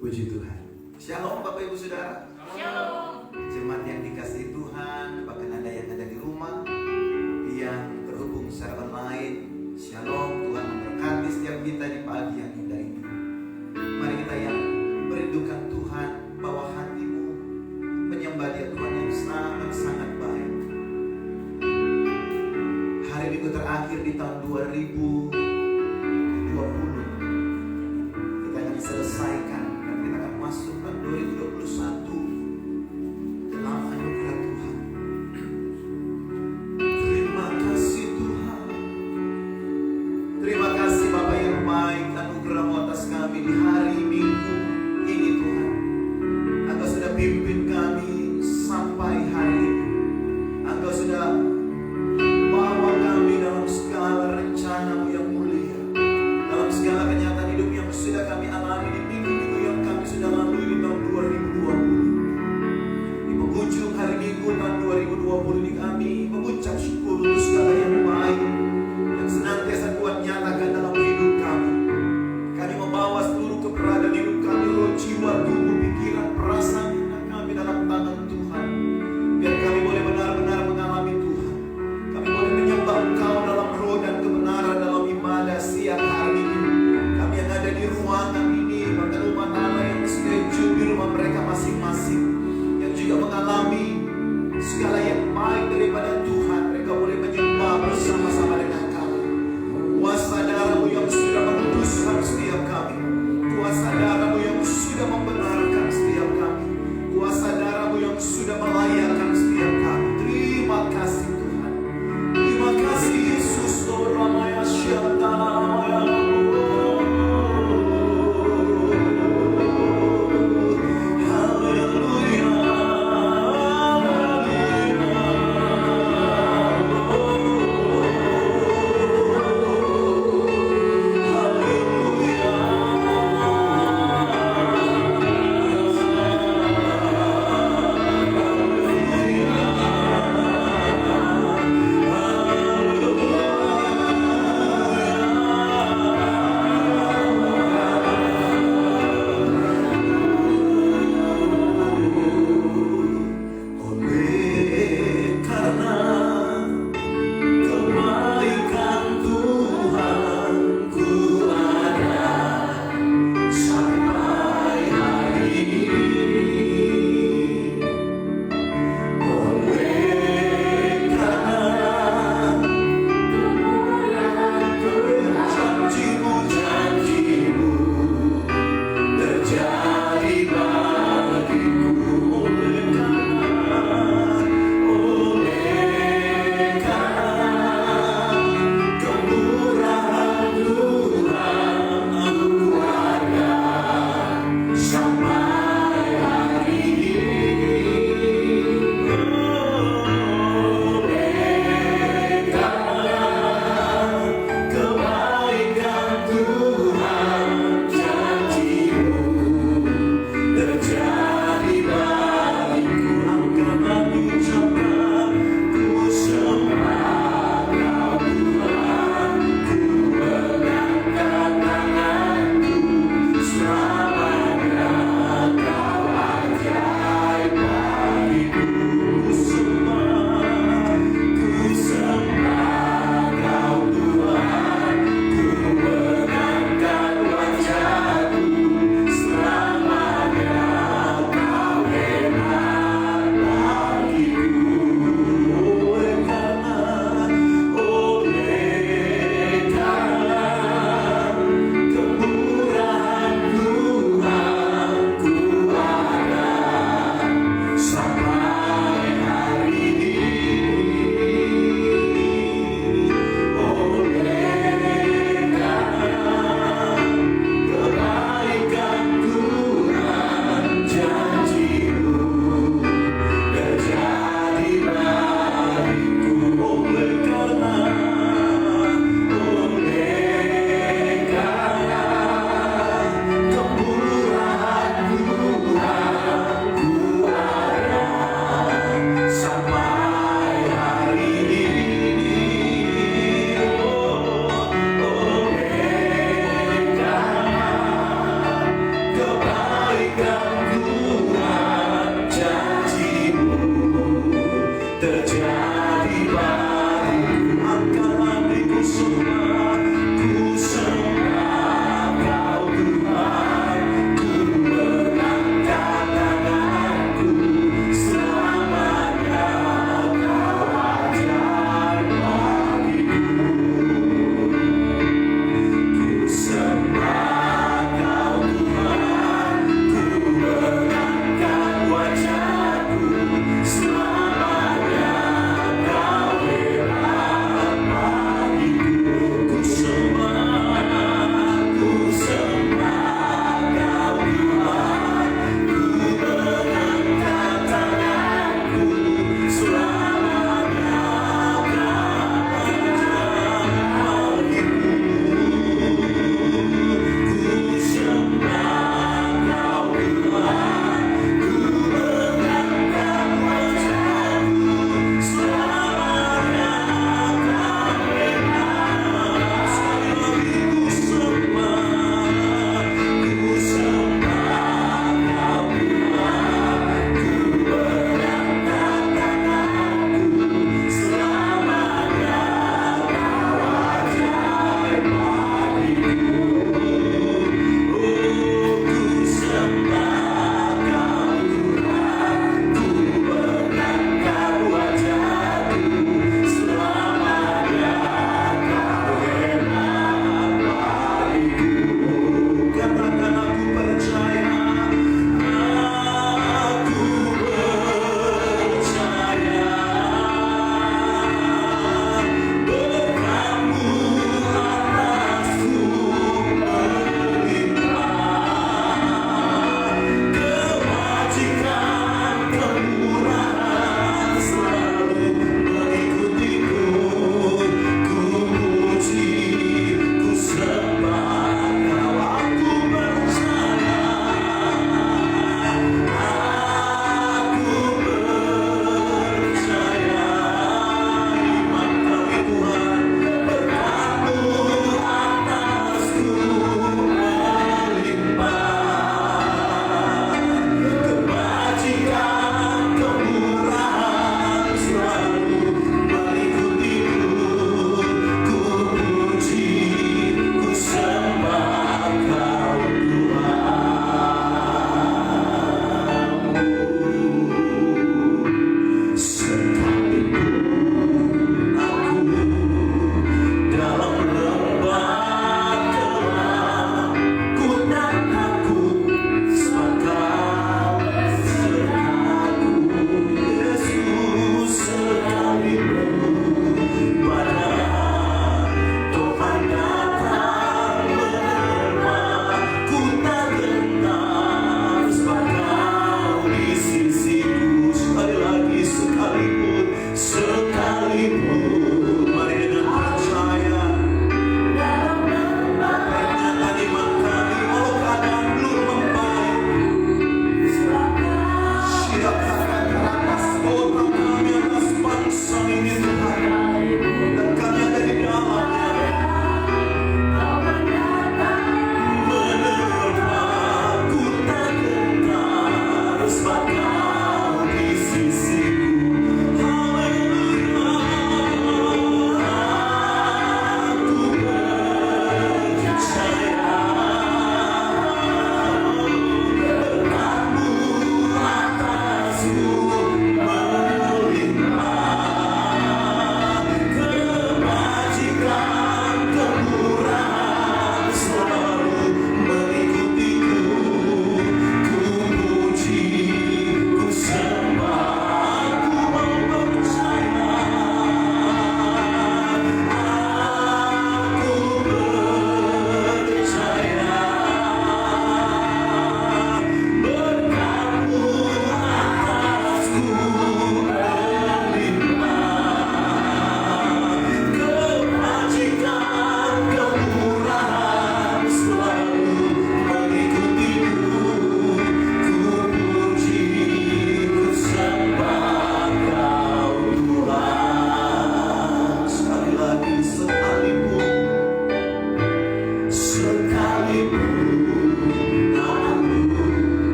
Puji Tuhan. Shalom Bapak Ibu Saudara. Shalom. Jemaat yang dikasihi Tuhan, bahkan Anda yang ada di rumah, yang terhubung secara online. Shalom, Tuhan memberkati setiap kita di pagi yang indah ini. Mari kita yang merindukan Tuhan, bawa hatimu menyembah Dia Tuhan yang sangat-sangat baik. Hari Minggu terakhir di tahun 2020 kita akan selesaikan dan kita akan masuk tahun 2021 dalam anugerah Tuhan. Terima kasih Tuhan. Terima kasih Bapa yang baik, anugerah-Mu atas kami di hari Minggu ini Tuhan. Engkau sudah pimpin kami sampai hari ini. Engkau sudah bawa kami dalam segala rencana-Mu yang mulia, dalam segala kenyataan hidup yang sudah kami alami di minggu-minggu yang kami sudah lalui di tahun 2020. Di penghujung hari Minggu tahun 2020 ini kami mengucap syukur untuk segala yang baik yang senantiasa Tuhan nyatakan dalam hidup kami. Kami membawa seluruh keberadaan hidup kami, roh, jiwa, tubuh, pikiran, perasaan kami dalam tangan Tuhan. Biar kami boleh benar-benar mengalami Tuhan. Kami boleh menyembah Engkau dalam roh dan kebenaran dalam ibadah siang hari ini. Kami yang ada di ruangan ini, bahkan umat Allah yang schedule di rumah mereka masing-masing, yang juga mengalami segala yang baik daripada Tuhan, mereka boleh menyembah bersama-sama dengan kami. Kuasa darah-Mu yang sudah memutuskan setiap kami, kuasa darah-Mu yang sudah membenarkan setiap kami, kuasa darah-Mu yang sudah melayakkan setiap kami. Terima kasih Tuhan. Terima kasih Yesus. Ramaya Syantana Ramaya. Haleluya.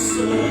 Kau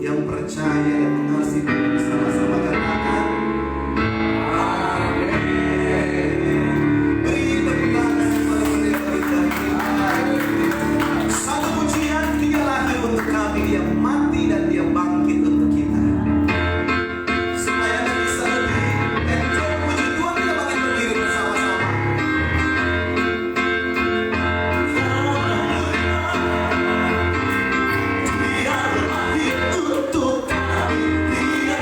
yang percaya dan mengasihi bersama-sama katakan amin. Beri tepuk tangan kepada pendeta kita. Satu pujian, dia lahir untuk kami, dia mati dan dia bangkit untuk kita. Supaya kita bisa lebih enjoy puji Tuhan, kita bangkit berdiri bersama-sama. Dia lahir untuk kami, dia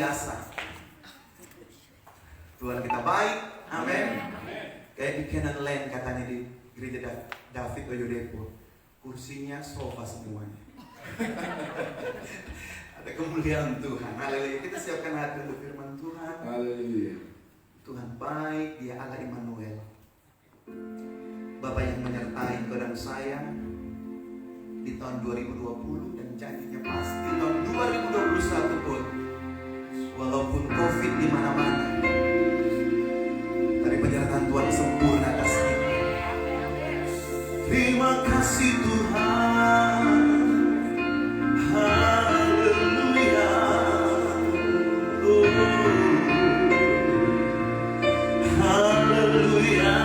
biasa. Tuhan kita baik, amin. Kayak di Canaan Land katanya di gereja David Oyedepo, kursinya sofa semuanya. Ada kemuliaan Tuhan, haleluya. Kita siapkan hati untuk firman Tuhan. Haleluya. Tuhan baik, Dia Allah Immanuel. Bapak yang menyertai engkau dan saya di tahun 2020 dan janjinya pasti tahun 2021 pun, walaupun COVID di mana-mana, tapi penyertaan Tuhan sempurna atas kita. Terima kasih Tuhan. Haleluya. Haleluya.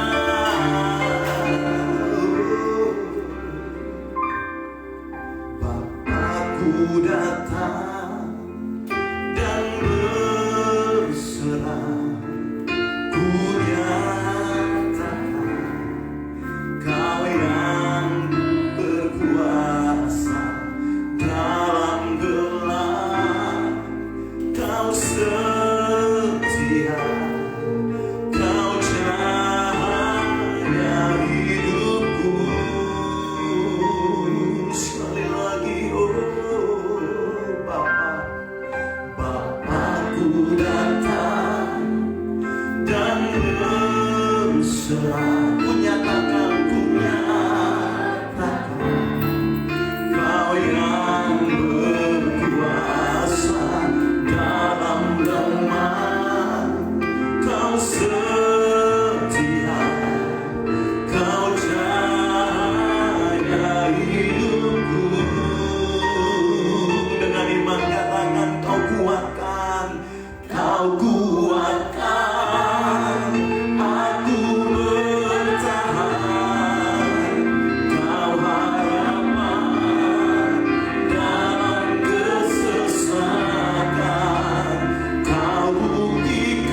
Bapakku datang dan berserah, ku nyatakan Kau yang berkuasa dalam gelap, Kau setia, Kau cahaya hidupku. Sekali lagi, oh Bapa, Bapakku datang dan berserah, ku nyatakan Kau yang berkuasa dalam lemah, Kau setia, Kau cahaya hidupku. Dengan iman katakan, Kau kuatkan, Kau kuatkan aku bertahan. Kau harapan dalam kesesatan, Kau buktikan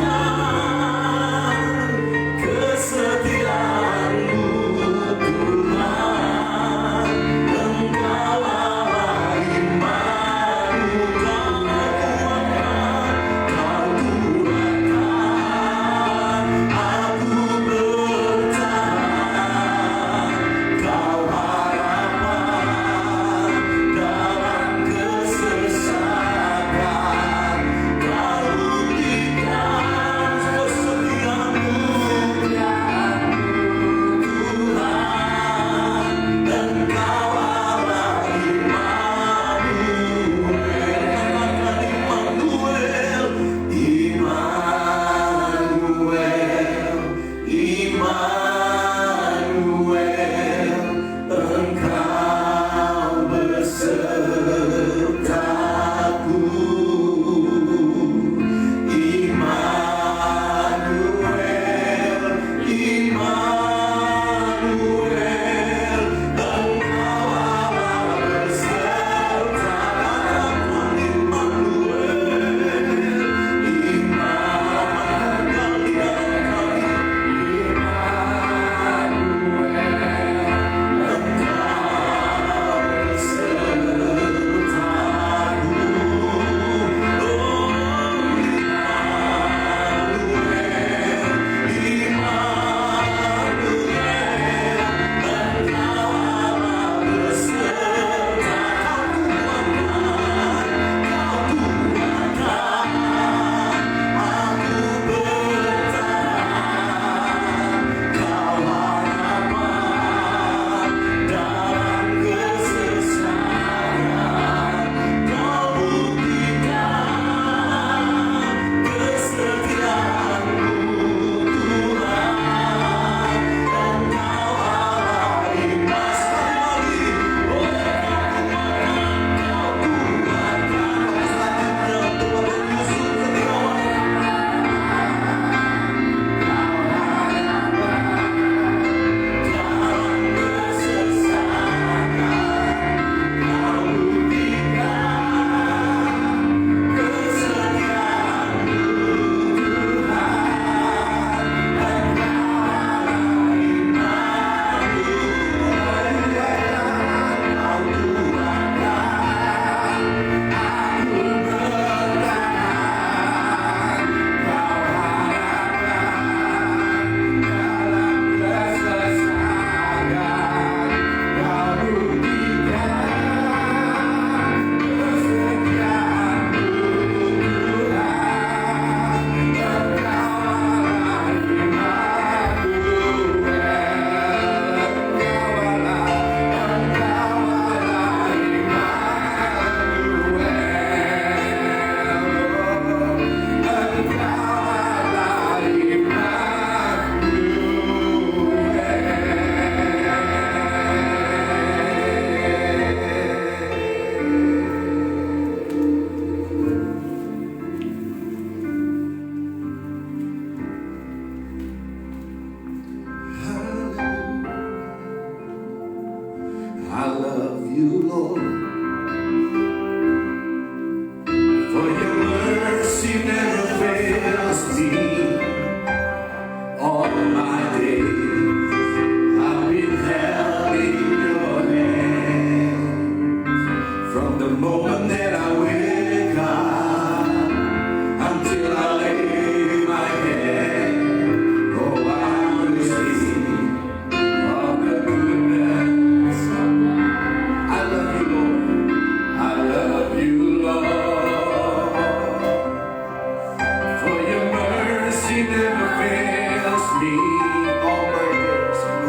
fills me.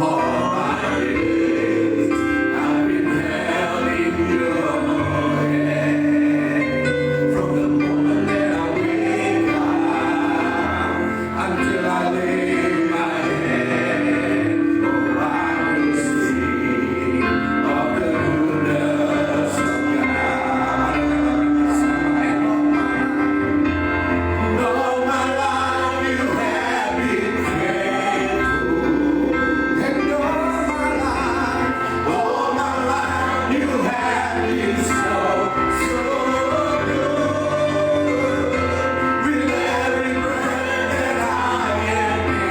All my days, I've been held in your hand. From the moment that I wake up until I lay my head, oh, I will sing of the goodness of God. All my life you have been faithful, and all my life you have been so, so good. With every breath that I am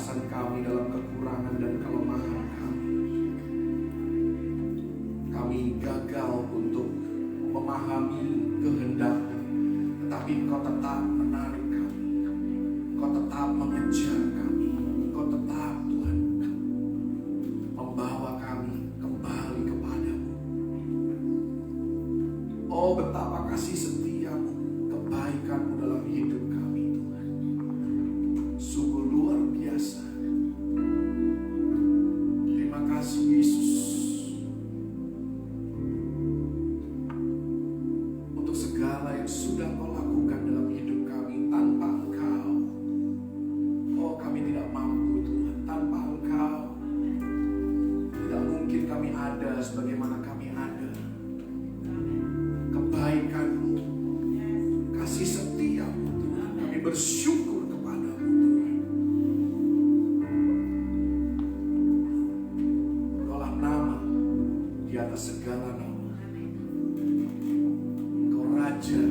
keterbatasan kami, dalam kekurangan dan kelemahan kami. Kami gagal untuk memahami kehendak-Mu, tetapi Engkau tetap menarik kami. Engkau tetap mengejar kami. Engkau tetap, Tuhan, membawa kami kembali kepadamu. Oh, betapa kasih setia-Mu, kebaikan-Mu dalam hidup kami, Tuhan. Sungguh luar biasa. Terima kasih, Yesus, untuk segala yang sudah Kau lakukan dalam hidup kami. Tanpa Engkau, oh, kami tidak mampu, Tuhan. Tanpa Engkau, tidak mungkin kami ada sebagaimana kami ada. Kebaikan-Mu, kasih setia-Mu, Tuhan, kami bersyukur kepadamu, Tuhan. Engkaulah nama di atas segala nama. Engkau Raja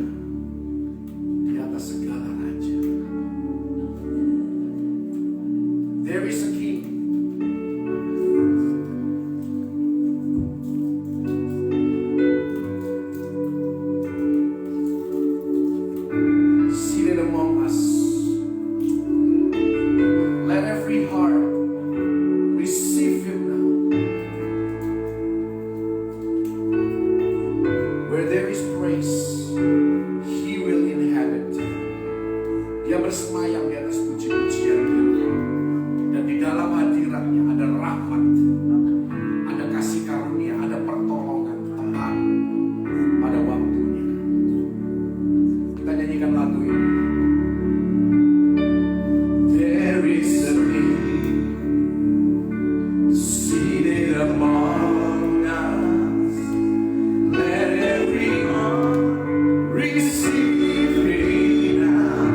di atas segala raja. There is a King. Seated among us. Let every heart receive Him now. Where there is praise, He will inhabit. Dia bersemayam di atas puji-pujian kita. Dan di dalam hadiratnya ada rahmat, ada kasih karunia, ada pertolongan tepat pada waktunya. Kita nyanyikan lagu ini. There is a King seated among us. Let everyone receive Him now.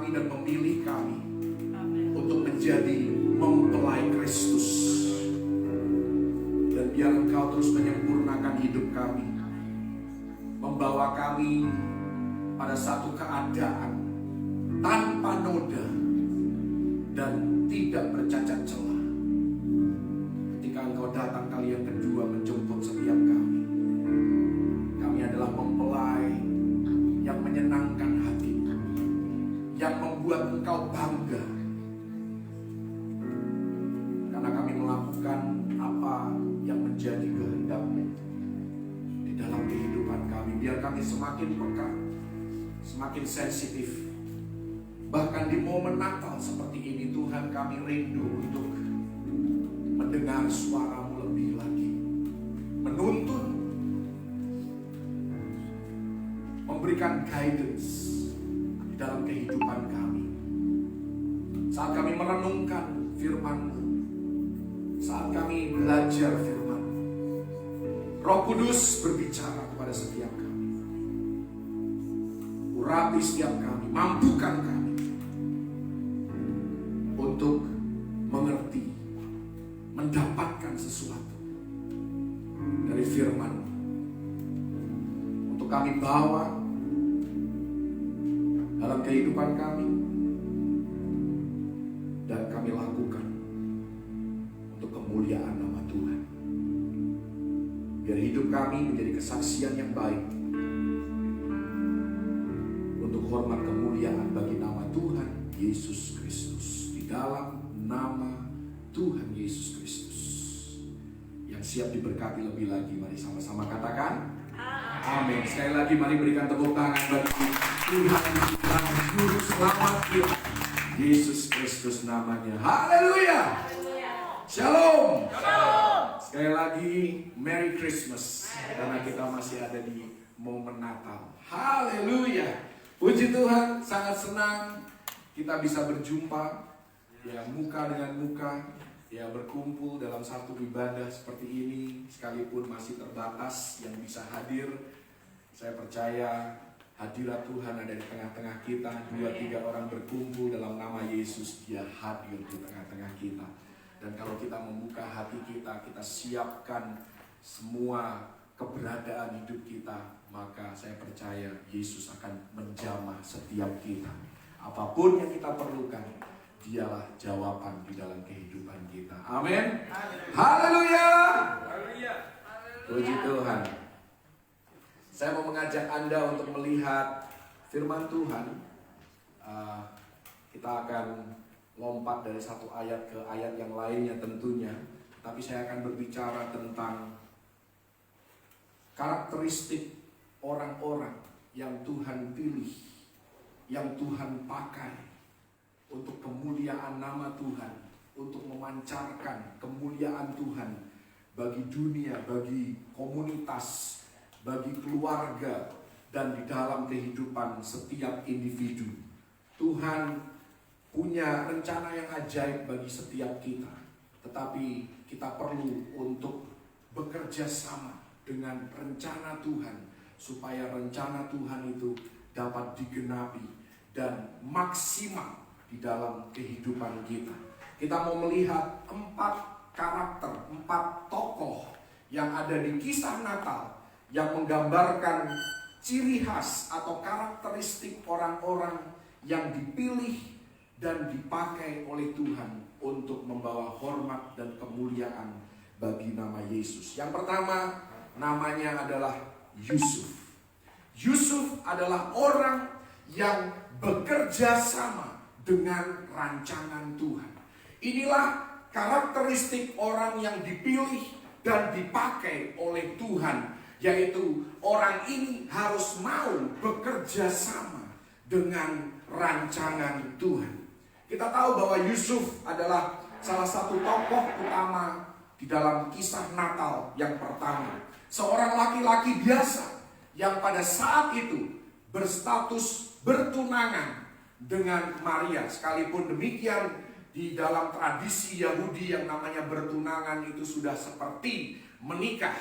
kami dan memilih kami untuk menjadi mempelai Kristus. Dan biar Engkau terus menyempurnakan hidup kami, membawa kami pada satu keadaan tanpa noda dan tidak bercacat celah. Ketika Engkau datang kali yang kedua menjemput setiap kami, kami adalah mempelai yang menyenangkan hati, yang membuat Engkau bangga, karena kami melakukan apa yang menjadi kehendak-Mu di dalam kehidupan kami. Biar kami semakin peka, semakin sensitif. Bahkan di momen Natal seperti ini, Tuhan, kami rindu untuk mendengar suara-Mu lebih lagi, menuntun, memberikan guidance di dalam kehidupan kami. Saat kami merenungkan firman-Mu, saat kami belajar firman-Mu, Roh Kudus berbicara kepada setiap kami. Urapi setiap kami, mampukan kami untuk mengerti, mendapatkan sesuatu dari firman-Mu, untuk kami bawa dalam kehidupan kami dan kami lakukan untuk kemuliaan nama Tuhan. Biar hidup kami menjadi kesaksian yang baik untuk hormat kemuliaan bagi nama Tuhan Yesus Kristus. Di dalam nama Tuhan Yesus Kristus yang siap diberkati lebih lagi, mari sama-sama katakan amin. Sekali lagi mari berikan tepuk tangan bagi Tuhan dan Juru Selamat kita, Yesus Kristus namanya. Haleluya. Shalom. Sekali lagi Merry Christmas, karena kita masih ada di momen Natal. Haleluya. Puji Tuhan, sangat senang kita bisa berjumpa, ya, muka dengan muka, ya, berkumpul dalam satu ibadah seperti ini. Sekalipun masih terbatas yang bisa hadir, saya percaya hadirat Tuhan ada di tengah-tengah kita. 2-3 orang berkumpul dalam nama Yesus, Dia hadir di tengah-tengah kita. Dan kalau kita membuka hati kita, kita siapkan semua keberadaan hidup kita, maka saya percaya Yesus akan menjamah setiap kita. Apapun yang kita perlukan, Dialah jawaban di dalam kehidupan kita. Amin. Haleluya. Puji Tuhan. Saya mau mengajak Anda untuk melihat firman Tuhan. Kita akan lompat dari satu ayat ke ayat yang lainnya tentunya. Tapi saya akan berbicara tentang karakteristik orang-orang yang Tuhan pilih, yang Tuhan pakai untuk kemuliaan nama Tuhan, untuk memancarkan kemuliaan Tuhan bagi dunia, bagi komunitas, bagi keluarga, dan di dalam kehidupan setiap individu. Tuhan punya rencana yang ajaib bagi setiap kita, tetapi kita perlu untuk bekerja sama dengan rencana Tuhan, supaya rencana Tuhan itu dapat digenapi dan maksimal di dalam kehidupan kita. Kita mau melihat 4 karakter, 4 tokoh yang ada di kisah Natal, yang menggambarkan ciri khas atau karakteristik orang-orang yang dipilih dan dipakai oleh Tuhan untuk membawa hormat dan kemuliaan bagi nama Yesus. Yang pertama, namanya adalah Yusuf. Yusuf adalah orang yang bekerja sama dengan rancangan Tuhan. Inilah karakteristik orang yang dipilih dan dipakai oleh Tuhan, yaitu orang ini harus mau bekerja sama dengan rancangan Tuhan. Kita tahu bahwa Yusuf adalah salah satu tokoh utama di dalam kisah Natal yang pertama. Seorang laki-laki biasa yang pada saat itu berstatus bertunangan dengan Maria. Sekalipun demikian, di dalam tradisi Yahudi yang namanya bertunangan itu sudah seperti menikah.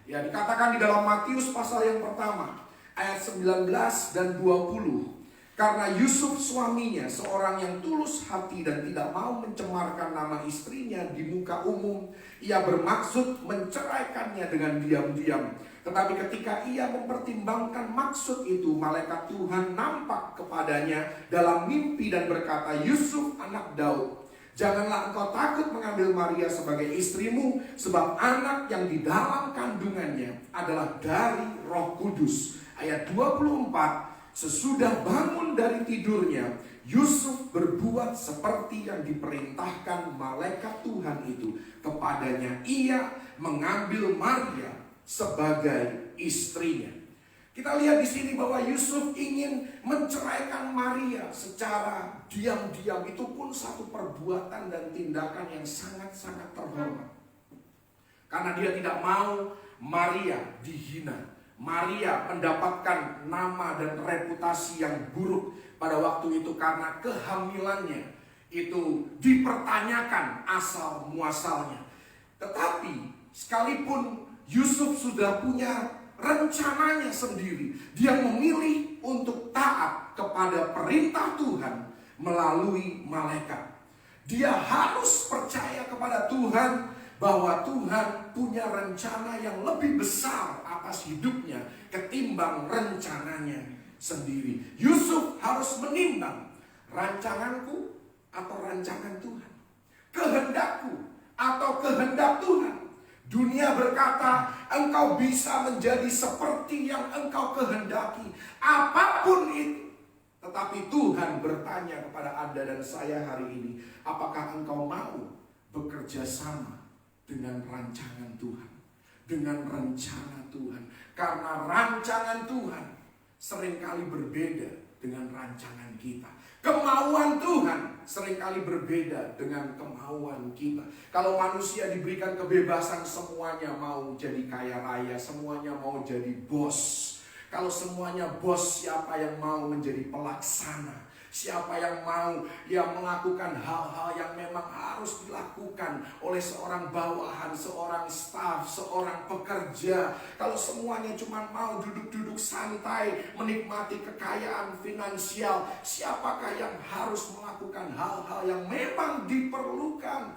Ya, dikatakan di dalam Matius pasal yang pertama, ayat 19 dan 20. Karena Yusuf suaminya seorang yang tulus hati dan tidak mau mencemarkan nama istrinya di muka umum, ia bermaksud menceraikannya dengan diam-diam. Tetapi ketika ia mempertimbangkan maksud itu, malaikat Tuhan nampak kepadanya dalam mimpi dan berkata, Yusuf anak Daud, janganlah engkau takut mengambil Maria sebagai istrimu, sebab anak yang di dalam kandungannya adalah dari Roh Kudus. Ayat 24, sesudah bangun dari tidurnya, Yusuf berbuat seperti yang diperintahkan malaikat Tuhan itu kepadanya. Ia mengambil Maria sebagai istrinya. Kita lihat di sini bahwa Yusuf ingin menceraikan Maria secara diam-diam. Itu pun satu perbuatan dan tindakan yang sangat-sangat terhormat. Karena dia tidak mau Maria dihina. Maria mendapatkan nama dan reputasi yang buruk pada waktu itu karena kehamilannya itu dipertanyakan asal muasalnya. Tetapi sekalipun Yusuf sudah punya rencananya sendiri, dia memilih untuk taat kepada perintah Tuhan melalui malaikat. Dia harus percaya kepada Tuhan bahwa Tuhan punya rencana yang lebih besar atas hidupnya ketimbang rencananya sendiri. Yusuf harus menimbang, rancanganku atau rancangan Tuhan, kehendakku atau kehendak Tuhan. Dunia berkata engkau bisa menjadi seperti yang engkau kehendaki, apapun itu. Tetapi Tuhan bertanya kepada Anda dan saya hari ini, apakah engkau mau bekerja sama dengan rancangan Tuhan, dengan rencana Tuhan? Karena rancangan Tuhan seringkali berbeda dengan rancangan kita. Kemauan Tuhan seringkali berbeda dengan kemauan kita. Kalau manusia diberikan kebebasan, semuanya mau jadi kaya raya, semuanya mau jadi bos. Kalau semuanya bos, siapa yang mau menjadi pelaksana? Siapa yang mau melakukan hal-hal yang memang harus dilakukan oleh seorang bawahan, seorang staf, seorang pekerja? Kalau semuanya cuma mau duduk-duduk santai, menikmati kekayaan finansial, siapakah yang harus melakukan hal-hal yang memang diperlukan?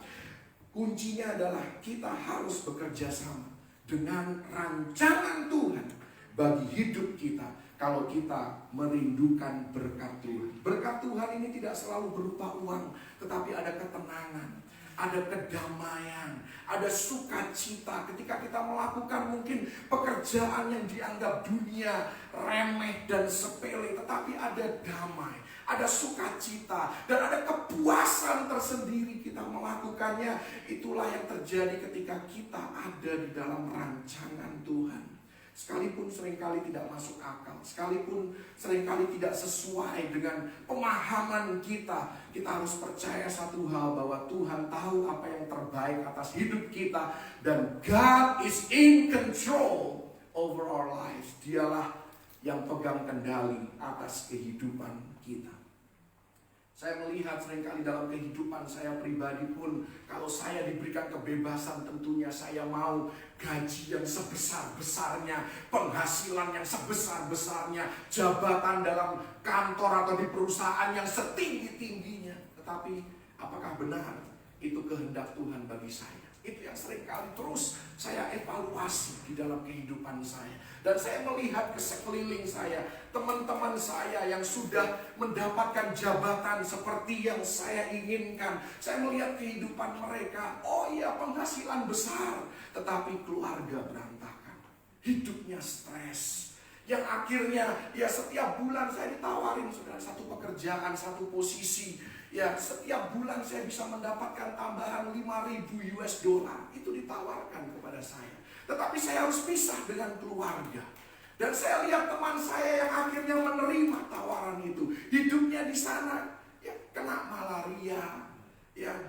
Kuncinya adalah kita harus bekerja sama dengan rancangan Tuhan bagi hidup kita. Kalau kita merindukan berkat Tuhan. Berkat Tuhan ini tidak selalu berupa uang, tetapi ada ketenangan, ada kedamaian, ada sukacita. Ketika kita melakukan mungkin pekerjaan yang dianggap dunia remeh dan sepele, tetapi ada damai, ada sukacita, dan ada kepuasan tersendiri kita melakukannya. Itulah yang terjadi ketika kita ada di dalam rancangan Tuhan. Sekalipun seringkali tidak masuk akal, sekalipun seringkali tidak sesuai dengan pemahaman kita, kita harus percaya satu hal, bahwa Tuhan tahu apa yang terbaik atas hidup kita, dan God is in control over our lives. Dialah yang pegang kendali atas kehidupan kita. Saya melihat seringkali dalam kehidupan saya pribadi pun, kalau saya diberikan kebebasan, tentunya saya mau gaji yang sebesar-besarnya, penghasilan yang sebesar-besarnya, jabatan dalam kantor atau di perusahaan yang setinggi-tingginya. Tetapi apakah benar itu kehendak Tuhan bagi saya? Itu yang seringkali terus saya evaluasi di dalam kehidupan saya. Dan saya melihat ke sekeliling saya, teman-teman saya yang sudah mendapatkan jabatan seperti yang saya inginkan. Saya melihat kehidupan mereka, oh iya, penghasilan besar, tetapi keluarga berantakan, hidupnya stres. Yang akhirnya setiap bulan saya ditawarin, saudara, satu pekerjaan, satu posisi. Setiap bulan saya bisa mendapatkan tambahan 5.000 US dollar. Itu ditawarkan kepada saya. Tetapi saya harus pisah dengan keluarga. Dan saya lihat teman saya yang akhirnya menerima tawaran itu. Hidupnya di sana kena malaria.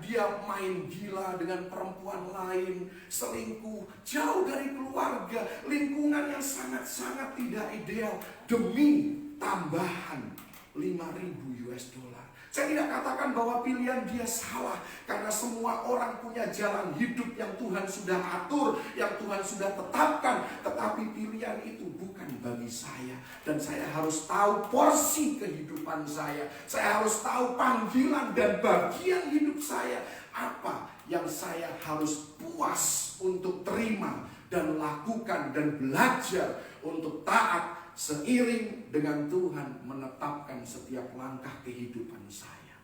Dia main gila dengan perempuan lain, selingkuh, jauh dari keluarga, lingkungan yang sangat-sangat tidak ideal, demi tambahan 5.000 US dollar. Saya tidak katakan bahwa pilihan dia salah, karena semua orang punya jalan hidup yang Tuhan sudah atur, yang Tuhan sudah tetapkan. Tetapi pilihan itu bukan bagi saya, dan saya harus tahu porsi kehidupan saya. Saya harus tahu panggilan dan bagian hidup saya, apa yang saya harus puas untuk terima dan lakukan dan belajar untuk taat seiring dengan Tuhan menetapkan setiap langkah kehidupan saya.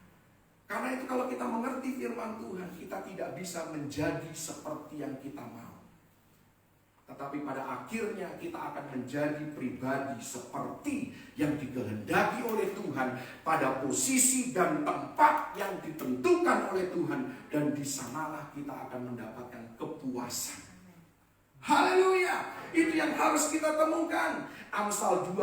Karena itu kalau kita mengerti firman Tuhan, kita tidak bisa menjadi seperti yang kita mau. Tetapi pada akhirnya kita akan menjadi pribadi seperti yang dikehendaki oleh Tuhan, pada posisi dan tempat yang ditentukan oleh Tuhan, dan di sanalah kita akan mendapatkan kepuasan. Haleluya. Itu yang harus kita temukan. Amsal 10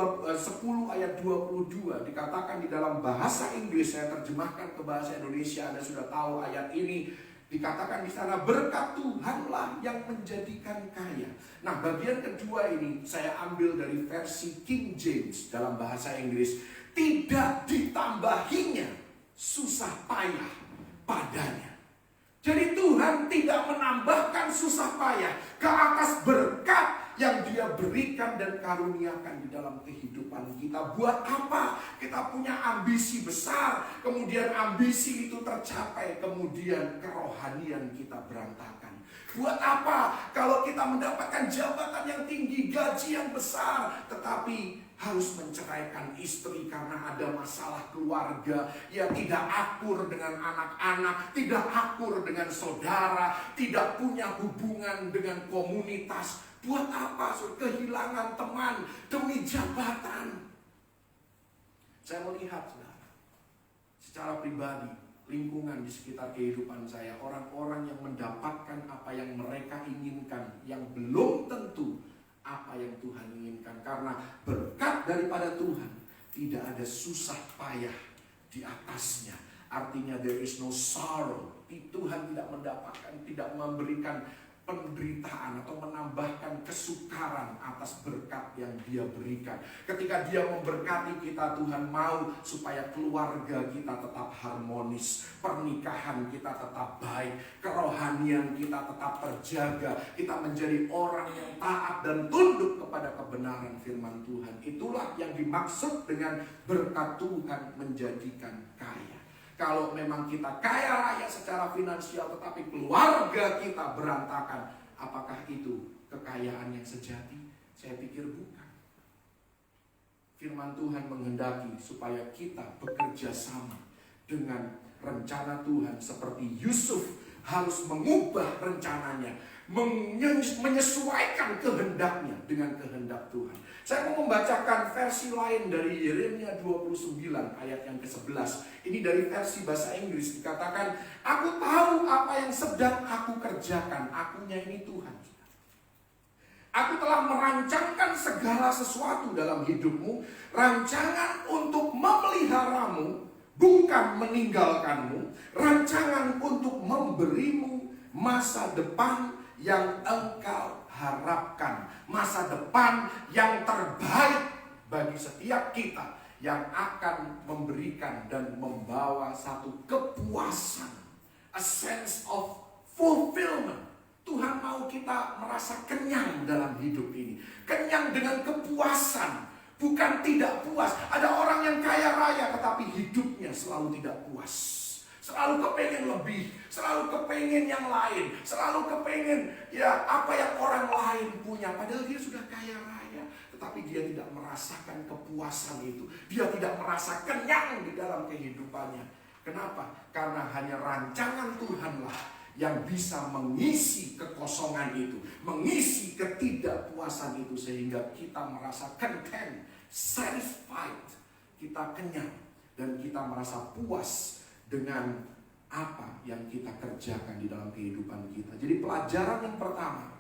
ayat 22 dikatakan di dalam bahasa Inggris, saya terjemahkan ke bahasa Indonesia. Anda sudah tahu ayat ini. Dikatakan di sana, berkat Tuhanlah yang menjadikan kaya. Nah, bagian kedua ini saya ambil dari versi King James dalam bahasa Inggris. Tidak ditambahinya susah payah padanya. Jadi Tuhan tidak menambahkan susah payah ke atas berkat yang Dia berikan dan karuniakan di dalam kehidupan kita. Buat apa? Kita punya ambisi besar, kemudian ambisi itu tercapai, kemudian kerohanian kita berantakan. Buat apa kalau kita mendapatkan jabatan yang tinggi, gaji yang besar, tetapi harus menceraikan istri karena ada masalah keluarga, ya tidak akur dengan anak-anak, tidak akur dengan saudara, tidak punya hubungan dengan komunitas. Buat apa? Kehilangan teman demi jabatan. Saya melihat, saudara, secara pribadi, lingkungan di sekitar kehidupan saya, orang-orang yang mendapatkan apa yang mereka inginkan, yang belum tentu apa yang Tuhan inginkan. Karena berkat daripada Tuhan, tidak ada susah payah di atasnya. Artinya there is no sorrow. Tuhan tidak mendapatkan, tidak memberikan penderitaan atau menambahkan kesukaran atas berkat yang Dia berikan. Ketika Dia memberkati kita, Tuhan mau supaya keluarga kita tetap harmonis, pernikahan kita tetap baik, kerohanian kita tetap terjaga, kita menjadi orang yang taat dan tunduk kepada kebenaran firman Tuhan. Itulah yang dimaksud dengan berkat Tuhan menjadikan kaya. Kalau memang kita kaya raya secara finansial tetapi keluarga kita berantakan, apakah itu kekayaan yang sejati? Saya pikir bukan. Firman Tuhan menghendaki supaya kita bekerja sama dengan rencana Tuhan, seperti Yusuf harus mengubah rencananya, menyesuaikan kehendaknya dengan kehendak Tuhan. Saya mau membacakan versi lain dari Yeremia 29 ayat yang ke-11. Ini dari versi bahasa Inggris, dikatakan, aku tahu apa yang sedang aku kerjakan. Akunya ini Tuhan. Aku telah merancangkan segala sesuatu dalam hidupmu, rancangan untuk memeliharamu, bukan meninggalkanmu, rancangan untuk memberimu masa depan yang engkau harapkan, masa depan yang terbaik bagi setiap kita, yang akan memberikan dan membawa satu kepuasan, a sense of fulfillment. Tuhan mau kita merasa kenyang dalam hidup ini, kenyang dengan kepuasan, bukan tidak puas. Ada orang yang kaya raya tetapi hidupnya selalu tidak puas. Selalu kepengen lebih, selalu kepengen yang lain, selalu kepengen ya apa yang orang lain punya. Padahal dia sudah kaya raya, tetapi dia tidak merasakan kepuasan itu. Dia tidak merasa kenyang di dalam kehidupannya. Kenapa? Karena hanya rancangan Tuhanlah yang bisa mengisi kekosongan itu, mengisi ketidakpuasan itu, sehingga kita merasa content, satisfied, kita kenyang, dan kita merasa puas dengan apa yang kita kerjakan di dalam kehidupan kita. Jadi pelajaran yang pertama,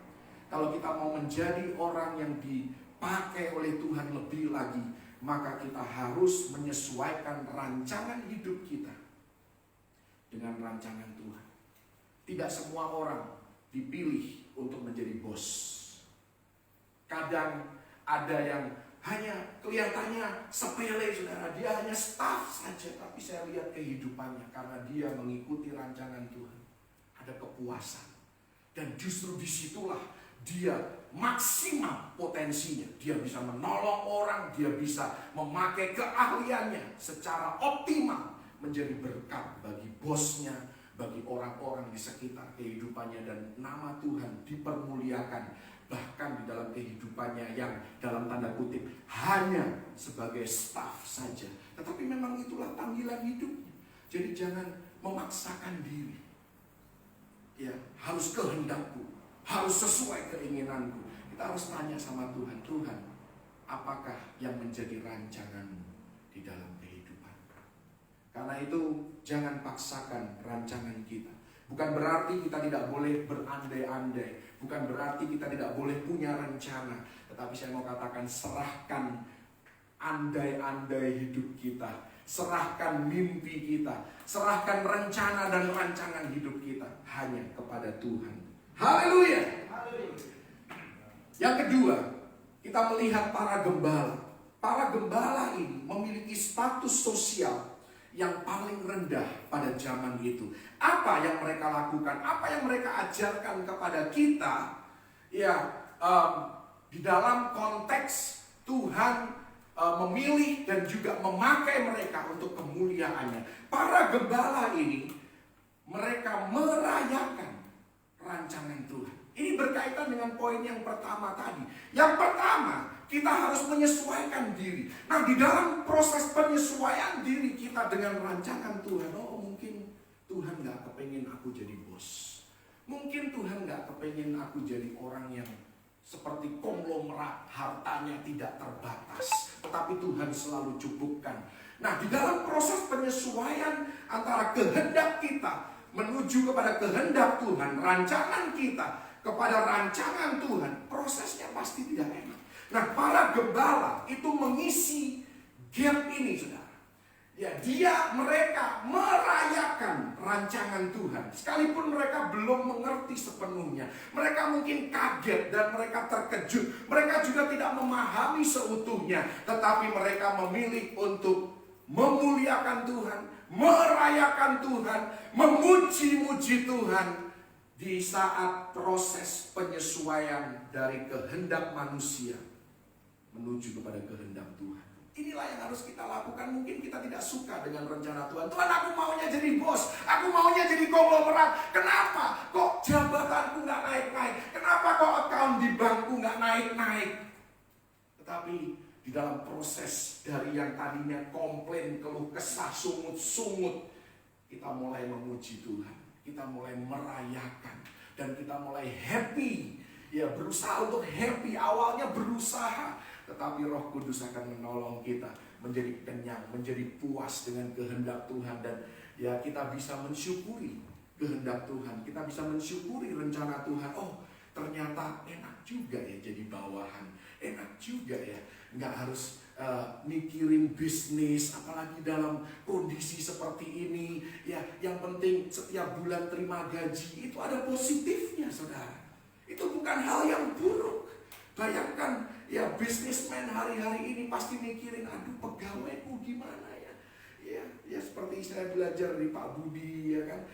kalau kita mau menjadi orang yang dipakai oleh Tuhan lebih lagi, maka kita harus menyesuaikan rancangan hidup kita dengan rancangan Tuhan. Tidak semua orang dipilih untuk menjadi bos. Kadang ada yang hanya kelihatannya sepele, saudara. Dia hanya staff saja, tapi saya lihat kehidupannya karena dia mengikuti rancangan Tuhan. Ada kepuasan. Dan justru disitulah dia maksimal potensinya. Dia bisa menolong orang, dia bisa memakai keahliannya secara optimal menjadi berkat bagi bosnya, bagi orang-orang di sekitar kehidupannya, dan nama Tuhan dipermuliakan. Bahkan di dalam kehidupannya yang dalam tanda kutip hanya sebagai staff saja. Tetapi memang itulah panggilan hidupnya. Jadi jangan memaksakan diri. Ya, harus kehendakku, harus sesuai keinginanku. Kita harus tanya sama Tuhan, Tuhan, apakah yang menjadi rancanganmu di dalam kehidupan? Karena itu jangan paksakan rancangan kita. Bukan berarti kita tidak boleh berandai-andai. Bukan berarti kita tidak boleh punya rencana. Tetapi saya mau katakan, serahkan andai-andai hidup kita. Serahkan mimpi kita. Serahkan rencana dan rancangan hidup kita hanya kepada Tuhan. Haleluya. Yang kedua, kita melihat para gembala. Para gembala ini memiliki status sosial yang paling rendah pada zaman itu. Apa yang mereka lakukan? Apa yang mereka ajarkan kepada kita? Ya, di dalam konteks Tuhan memilih dan juga memakai mereka untuk kemuliaannya. Para gembala ini, mereka merayakan rancangan Tuhan. Ini berkaitan dengan poin yang pertama tadi. Yang pertama, kita harus menyesuaikan diri. Nah, di dalam proses penyesuaian diri kita dengan rancangan Tuhan, mungkin Tuhan gak kepengen aku jadi bos. Mungkin Tuhan gak kepengen aku jadi orang yang seperti konglomerat, hartanya tidak terbatas. Tetapi Tuhan selalu cukupkan. Nah, di dalam proses penyesuaian antara kehendak kita menuju kepada kehendak Tuhan, rancangan kita kepada rancangan Tuhan, prosesnya pasti tidak enak. Nah, para gembala itu mengisi gap ini, saudara. Ya, mereka merayakan rancangan Tuhan. Sekalipun mereka belum mengerti sepenuhnya. Mereka mungkin kaget dan mereka terkejut. Mereka juga tidak memahami seutuhnya. Tetapi mereka memilih untuk memuliakan Tuhan, merayakan Tuhan, memuji-muji Tuhan. Di saat proses penyesuaian dari kehendak manusia menuju kepada kehendak Tuhan. Inilah yang harus kita lakukan. Mungkin kita tidak suka dengan rencana Tuhan. Tuhan, aku maunya jadi bos. Aku maunya jadi konglomerat. Kenapa? Kok jabatanku gak naik-naik? Kenapa kok account di bankku gak naik-naik? Tetapi di dalam proses dari yang tadinya komplain, keluh kesah, sungut-sungut, kita mulai memuji Tuhan. Kita mulai merayakan. Dan kita mulai happy. Ya, berusaha untuk happy. Awalnya berusaha. Tetapi Roh Kudus akan menolong kita menjadi kenyang, menjadi puas dengan kehendak Tuhan. Dan ya, kita bisa mensyukuri kehendak Tuhan. Kita bisa mensyukuri rencana Tuhan. Oh, ternyata enak juga ya jadi bawahan. Enak juga ya, nggak harus mikirin bisnis, apalagi dalam kondisi seperti ini. Ya, yang penting setiap bulan terima gaji, itu ada positifnya, saudara. Itu bukan hal yang buruk. Bayangkan ya, bisnismen hari-hari ini pasti mikirin, aduh pegawaiku gimana ya. Ya seperti saya belajar dari Pak Budi, ya kan,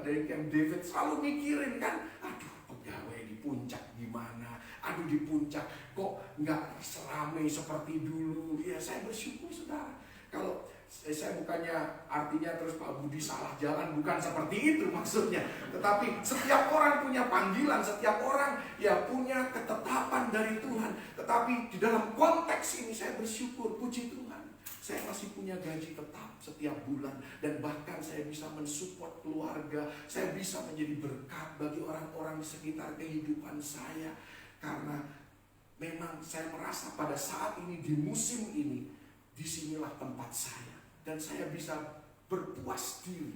dari Camp David, selalu mikirin kan, aduh pegawai di puncak gimana, aduh di puncak kok nggak seramai seperti dulu. Ya, saya bersyukur, saudara. Kalau saya bukannya artinya terus Pak Budi salah jalan, bukan seperti itu maksudnya. Tetapi setiap orang punya panggilan, setiap orang ya punya ketetapan dari Tuhan. Tetapi di dalam konteks ini saya bersyukur, puji Tuhan, saya masih punya gaji tetap setiap bulan. Dan bahkan saya bisa mensupport keluarga. Saya bisa menjadi berkat bagi orang-orang di sekitar kehidupan saya. Karena memang saya merasa pada saat ini, di musim ini, disinilah tempat saya. Dan saya bisa berpuas diri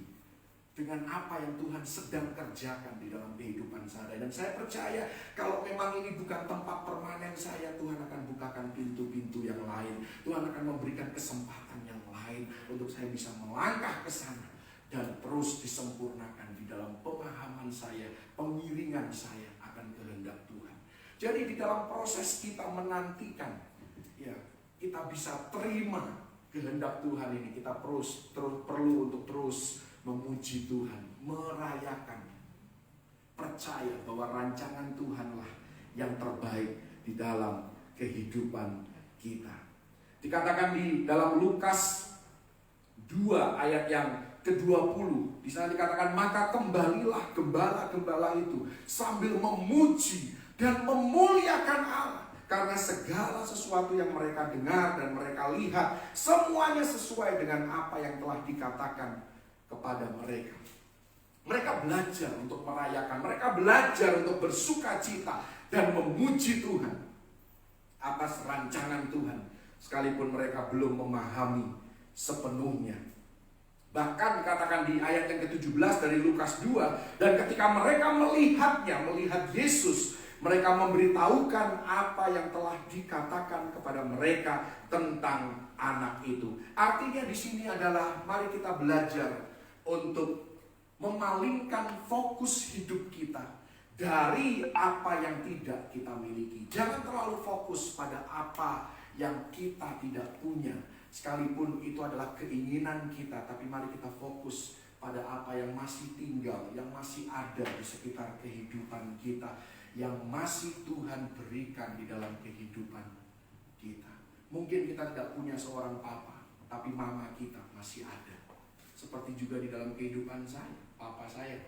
dengan apa yang Tuhan sedang kerjakan di dalam kehidupan saya. Dan saya percaya kalau memang ini bukan tempat permanen saya, Tuhan akan bukakan pintu-pintu yang lain. Tuhan akan memberikan kesempatan yang lain untuk saya bisa melangkah ke sana dan terus disempurnakan di dalam pemahaman saya, pengiringan saya akan kehendak Tuhan. Jadi di dalam proses kita menantikan ya kita bisa terima kehendak Tuhan ini, kita perlu untuk terus memuji Tuhan, merayakan, percaya bahwa rancangan Tuhanlah yang terbaik di dalam kehidupan kita. Dikatakan di dalam Lukas 2 ayat yang ke-20, di sana dikatakan, maka kembalilah gembala-gembala itu sambil memuji dan memuliakan Allah, karena segala sesuatu yang mereka dengar dan mereka lihat, semuanya sesuai dengan apa yang telah dikatakan kepada mereka. Mereka belajar untuk merayakan, mereka belajar untuk bersuka cita dan memuji Tuhan atas rancangan Tuhan, sekalipun mereka belum memahami sepenuhnya. Bahkan dikatakan di ayat yang ke-17 dari Lukas 2, dan ketika mereka melihat Yesus, mereka memberitahukan apa yang telah dikatakan kepada mereka tentang anak itu. Artinya di sini adalah mari kita belajar untuk memalingkan fokus hidup kita dari apa yang tidak kita miliki. Jangan terlalu fokus pada apa yang kita tidak punya, sekalipun itu adalah keinginan kita. Tapi mari kita fokus pada apa yang masih tinggal, yang masih ada di sekitar kehidupan kita, yang masih Tuhan berikan di dalam kehidupan kita. Mungkin kita tidak punya seorang papa, tapi mama kita masih ada. Seperti juga di dalam kehidupan saya, papa saya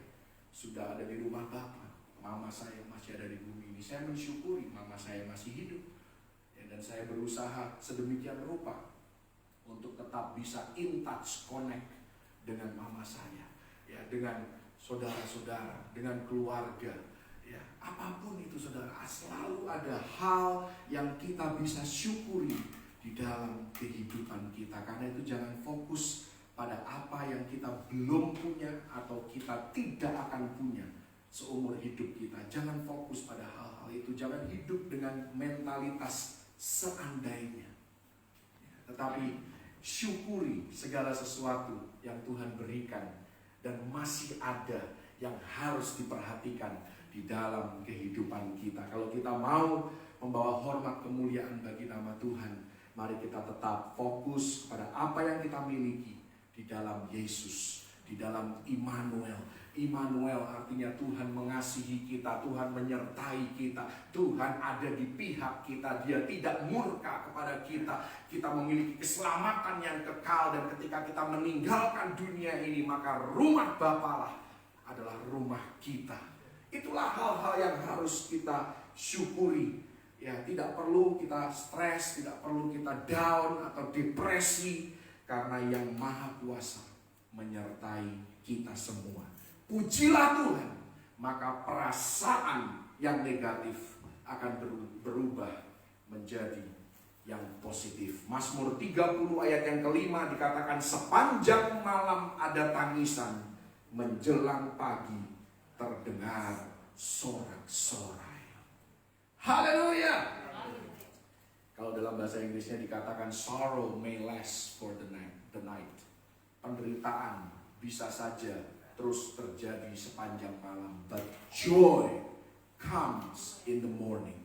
sudah ada di rumah Bapa, mama saya masih ada di bumi ini. Saya mensyukuri mama saya masih hidup, ya, dan saya berusaha sedemikian rupa untuk tetap bisa in touch, connect dengan mama saya, ya, dengan saudara-saudara, dengan keluarga, ya, apapun itu saudara, selalu ada hal yang kita bisa syukuri di dalam kehidupan kita. Karena itu jangan fokus pada apa yang kita belum punya atau kita tidak akan punya seumur hidup kita. Jangan fokus pada hal-hal itu. Jangan hidup dengan mentalitas seandainya, ya, tetapi syukuri segala sesuatu yang Tuhan berikan dan masih ada yang harus diperhatikan di dalam kehidupan kita. Kalau kita mau membawa hormat kemuliaan bagi nama Tuhan, mari kita tetap fokus pada apa yang kita miliki di dalam Yesus, di dalam Immanuel. Immanuel artinya Tuhan mengasihi kita, Tuhan menyertai kita, Tuhan ada di pihak kita, Dia tidak murka kepada kita. Kita memiliki keselamatan yang kekal, dan ketika kita meninggalkan dunia ini, maka rumah Bapa lah adalah rumah kita. Itulah hal-hal yang harus kita syukuri. Ya, tidak perlu kita stres, tidak perlu kita down atau depresi, karena Yang Maha Kuasa menyertai kita semua. Pujilah Tuhan, maka perasaan yang negatif akan berubah menjadi yang positif. Mazmur 30 ayat yang kelima dikatakan, sepanjang malam ada tangisan, menjelang pagi terdengar sorak-sorai. Haleluya. Kalau dalam bahasa Inggrisnya dikatakan sorrow may last for the night. Penderitaan bisa saja terus terjadi sepanjang malam, but joy comes in the morning.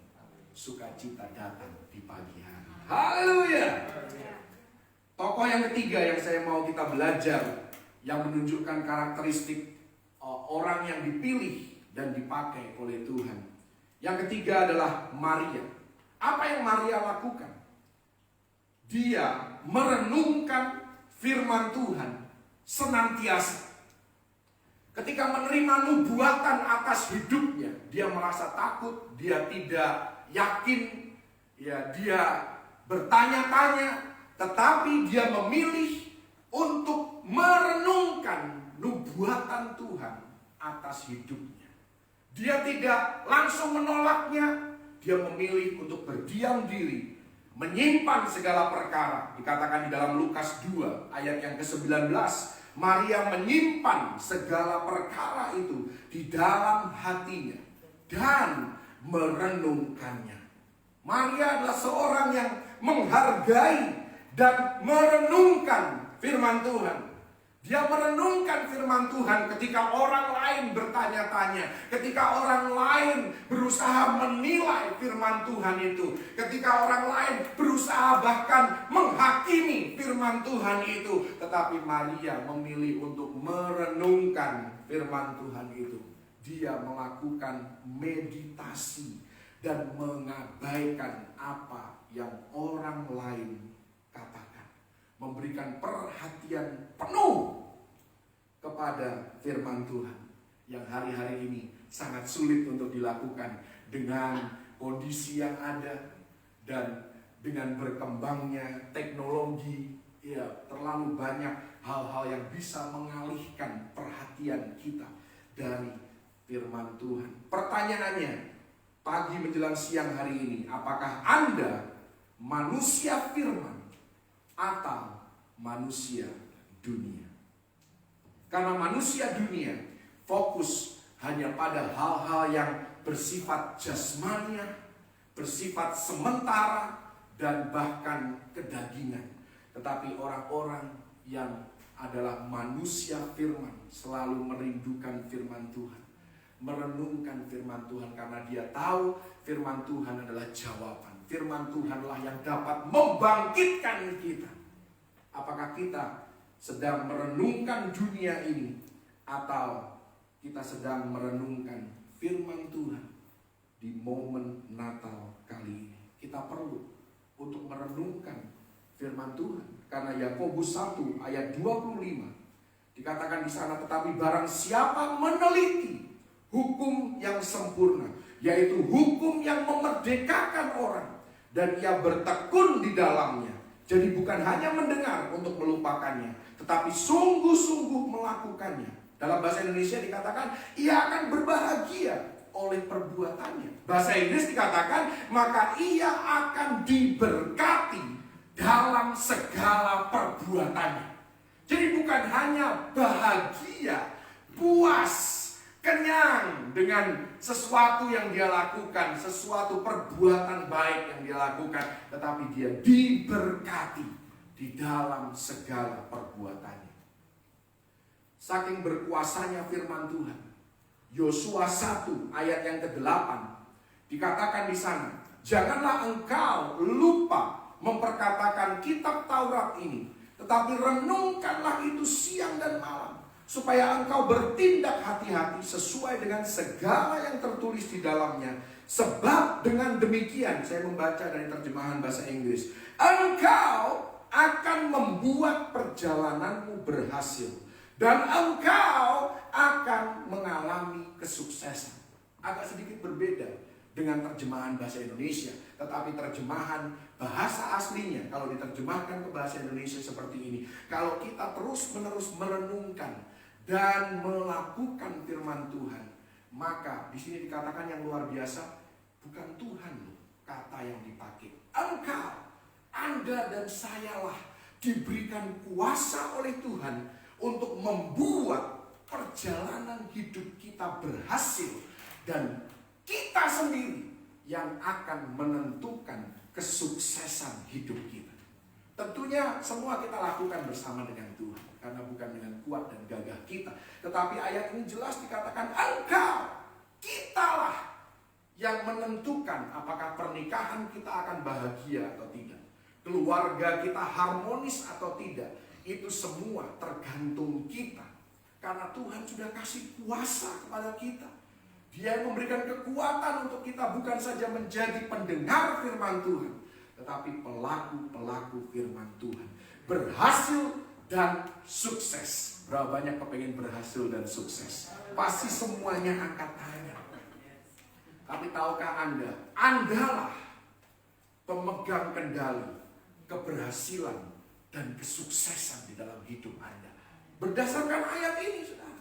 Sukacita datang di pagi hari. Haleluya. Tokoh yang ketiga yang saya mau kita belajar, yang menunjukkan karakteristik orang yang dipilih dan dipakai oleh Tuhan. Yang ketiga adalah Maria. Apa yang Maria lakukan? Dia merenungkan firman Tuhan senantiasa. Ketika menerima nubuatan atas hidupnya, dia merasa takut, dia tidak yakin, ya, dia bertanya-tanya, tetapi dia memilih untuk merenungkan nubuatan Tuhan atas hidupnya. Dia tidak langsung menolaknya, dia memilih untuk berdiam diri, menyimpan segala perkara. Dikatakan di dalam Lukas 2 ayat yang ke-19, Maria menyimpan segala perkara itu di dalam hatinya dan merenungkannya. Maria adalah seorang yang menghargai dan merenungkan firman Tuhan. Dia merenungkan firman Tuhan ketika orang lain bertanya-tanya, ketika orang lain berusaha menilai firman Tuhan itu, ketika orang lain berusaha berusaha bahkan menghakimi firman Tuhan itu. Tetapi Maria memilih untuk merenungkan firman Tuhan itu. Dia melakukan meditasi dan mengabaikan apa yang orang lain katakan. Memberikan perhatian penuh kepada firman Tuhan yang hari-hari ini sangat sulit untuk dilakukan dengan kondisi yang ada dan dengan berkembangnya teknologi. Ya, terlalu banyak hal-hal yang bisa mengalihkan perhatian kita dari firman Tuhan. Pertanyaannya, pagi menjelang siang hari ini, apakah Anda manusia firman atau manusia dunia? Karena manusia dunia fokus hanya pada hal-hal yang bersifat jasmania, bersifat sementara, dan bahkan kedagingan. Tetapi orang-orang yang adalah manusia firman selalu merindukan firman Tuhan, merenungkan firman Tuhan, karena dia tahu firman Tuhan adalah jawaban. Firman Tuhanlah yang dapat membangkitkan kita. Apakah kita sedang merenungkan dunia ini, atau kita sedang merenungkan firman Tuhan di momen Natal kali ini? Kita perlu untuk merenungkan firman Tuhan, karena Yakobus 1 ayat 25 dikatakan di sana, tetapi barang siapa meneliti hukum yang sempurna, yaitu hukum yang memerdekakan orang, dan ia bertekun di dalamnya. Jadi bukan hanya mendengar untuk melupakannya, tetapi sungguh-sungguh melakukannya. Dalam bahasa Indonesia dikatakan, ia akan berbahagia oleh perbuatannya. Bahasa Inggris dikatakan, maka ia akan diberkati dalam segala perbuatannya. Jadi bukan hanya bahagia, puas, kenyang dengan sesuatu yang dia lakukan, sesuatu perbuatan baik yang dia lakukan, tetapi dia diberkati di dalam segala perbuatannya. Saking berkuasanya firman Tuhan, Yosua 1 ayat yang ke-8 dikatakan di sana, janganlah engkau lupa memperkatakan kitab Taurat ini, tetapi renungkanlah itu siang dan malam, supaya engkau bertindak hati-hati sesuai dengan segala yang tertulis di dalamnya. Sebab dengan demikian, saya membaca dari terjemahan bahasa Inggris, engkau akan membuat perjalananmu berhasil, dan engkau akan mengalami kesuksesan. Agak sedikit berbeda dengan terjemahan bahasa Indonesia, tetapi terjemahan bahasa aslinya, kalau diterjemahkan ke bahasa Indonesia seperti ini, kalau kita terus-menerus merenungkan dan melakukan firman Tuhan, maka di sini dikatakan yang luar biasa, bukan Tuhan loh kata yang dipakai. Engkau, Anda dan sayalah diberikan kuasa oleh Tuhan untuk membuat perjalanan hidup kita berhasil, dan kita sendiri yang akan menentukan kesuksesan hidup kita. Tentunya semua kita lakukan bersama dengan Tuhan, karena bukan dengan kuat dan gagah kita. Tetapi ayat ini jelas dikatakan, engkau, kitalah yang menentukan apakah pernikahan kita akan bahagia atau tidak, keluarga kita harmonis atau tidak. Itu semua tergantung kita, karena Tuhan sudah kasih kuasa kepada kita. Dia yang memberikan kekuatan untuk kita bukan saja menjadi pendengar firman Tuhan, tetapi pelaku-pelaku firman Tuhan, berhasil dan sukses. Berapa banyak kepengen berhasil dan sukses? Pasti semuanya angkat tangan. Tapi tahukah Anda, Andalah pemegang kendali keberhasilan dan kesuksesan di dalam hidup Anda. Berdasarkan ayat ini, saudara.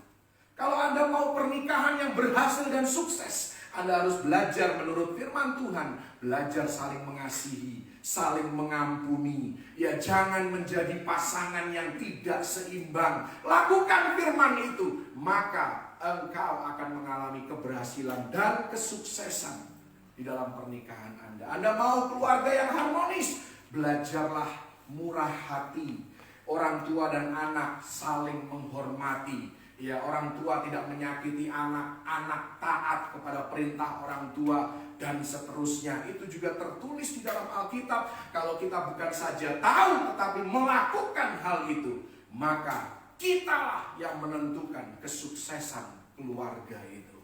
Kalau Anda mau pernikahan yang berhasil dan sukses, Anda harus belajar menurut firman Tuhan. Belajar saling mengasihi, saling mengampuni. Ya, jangan menjadi pasangan yang tidak seimbang. Lakukan firman itu, maka engkau akan mengalami keberhasilan dan kesuksesan di dalam pernikahan Anda. Anda mau keluarga yang harmonis, belajarlah murah hati. Orang tua dan anak saling menghormati. Ya, orang tua tidak menyakiti anak, anak taat kepada perintah orang tua, dan seterusnya. Itu juga tertulis di dalam Alkitab. Kalau kita bukan saja tahu tetapi melakukan hal itu, maka kitalah yang menentukan kesuksesan keluarga itu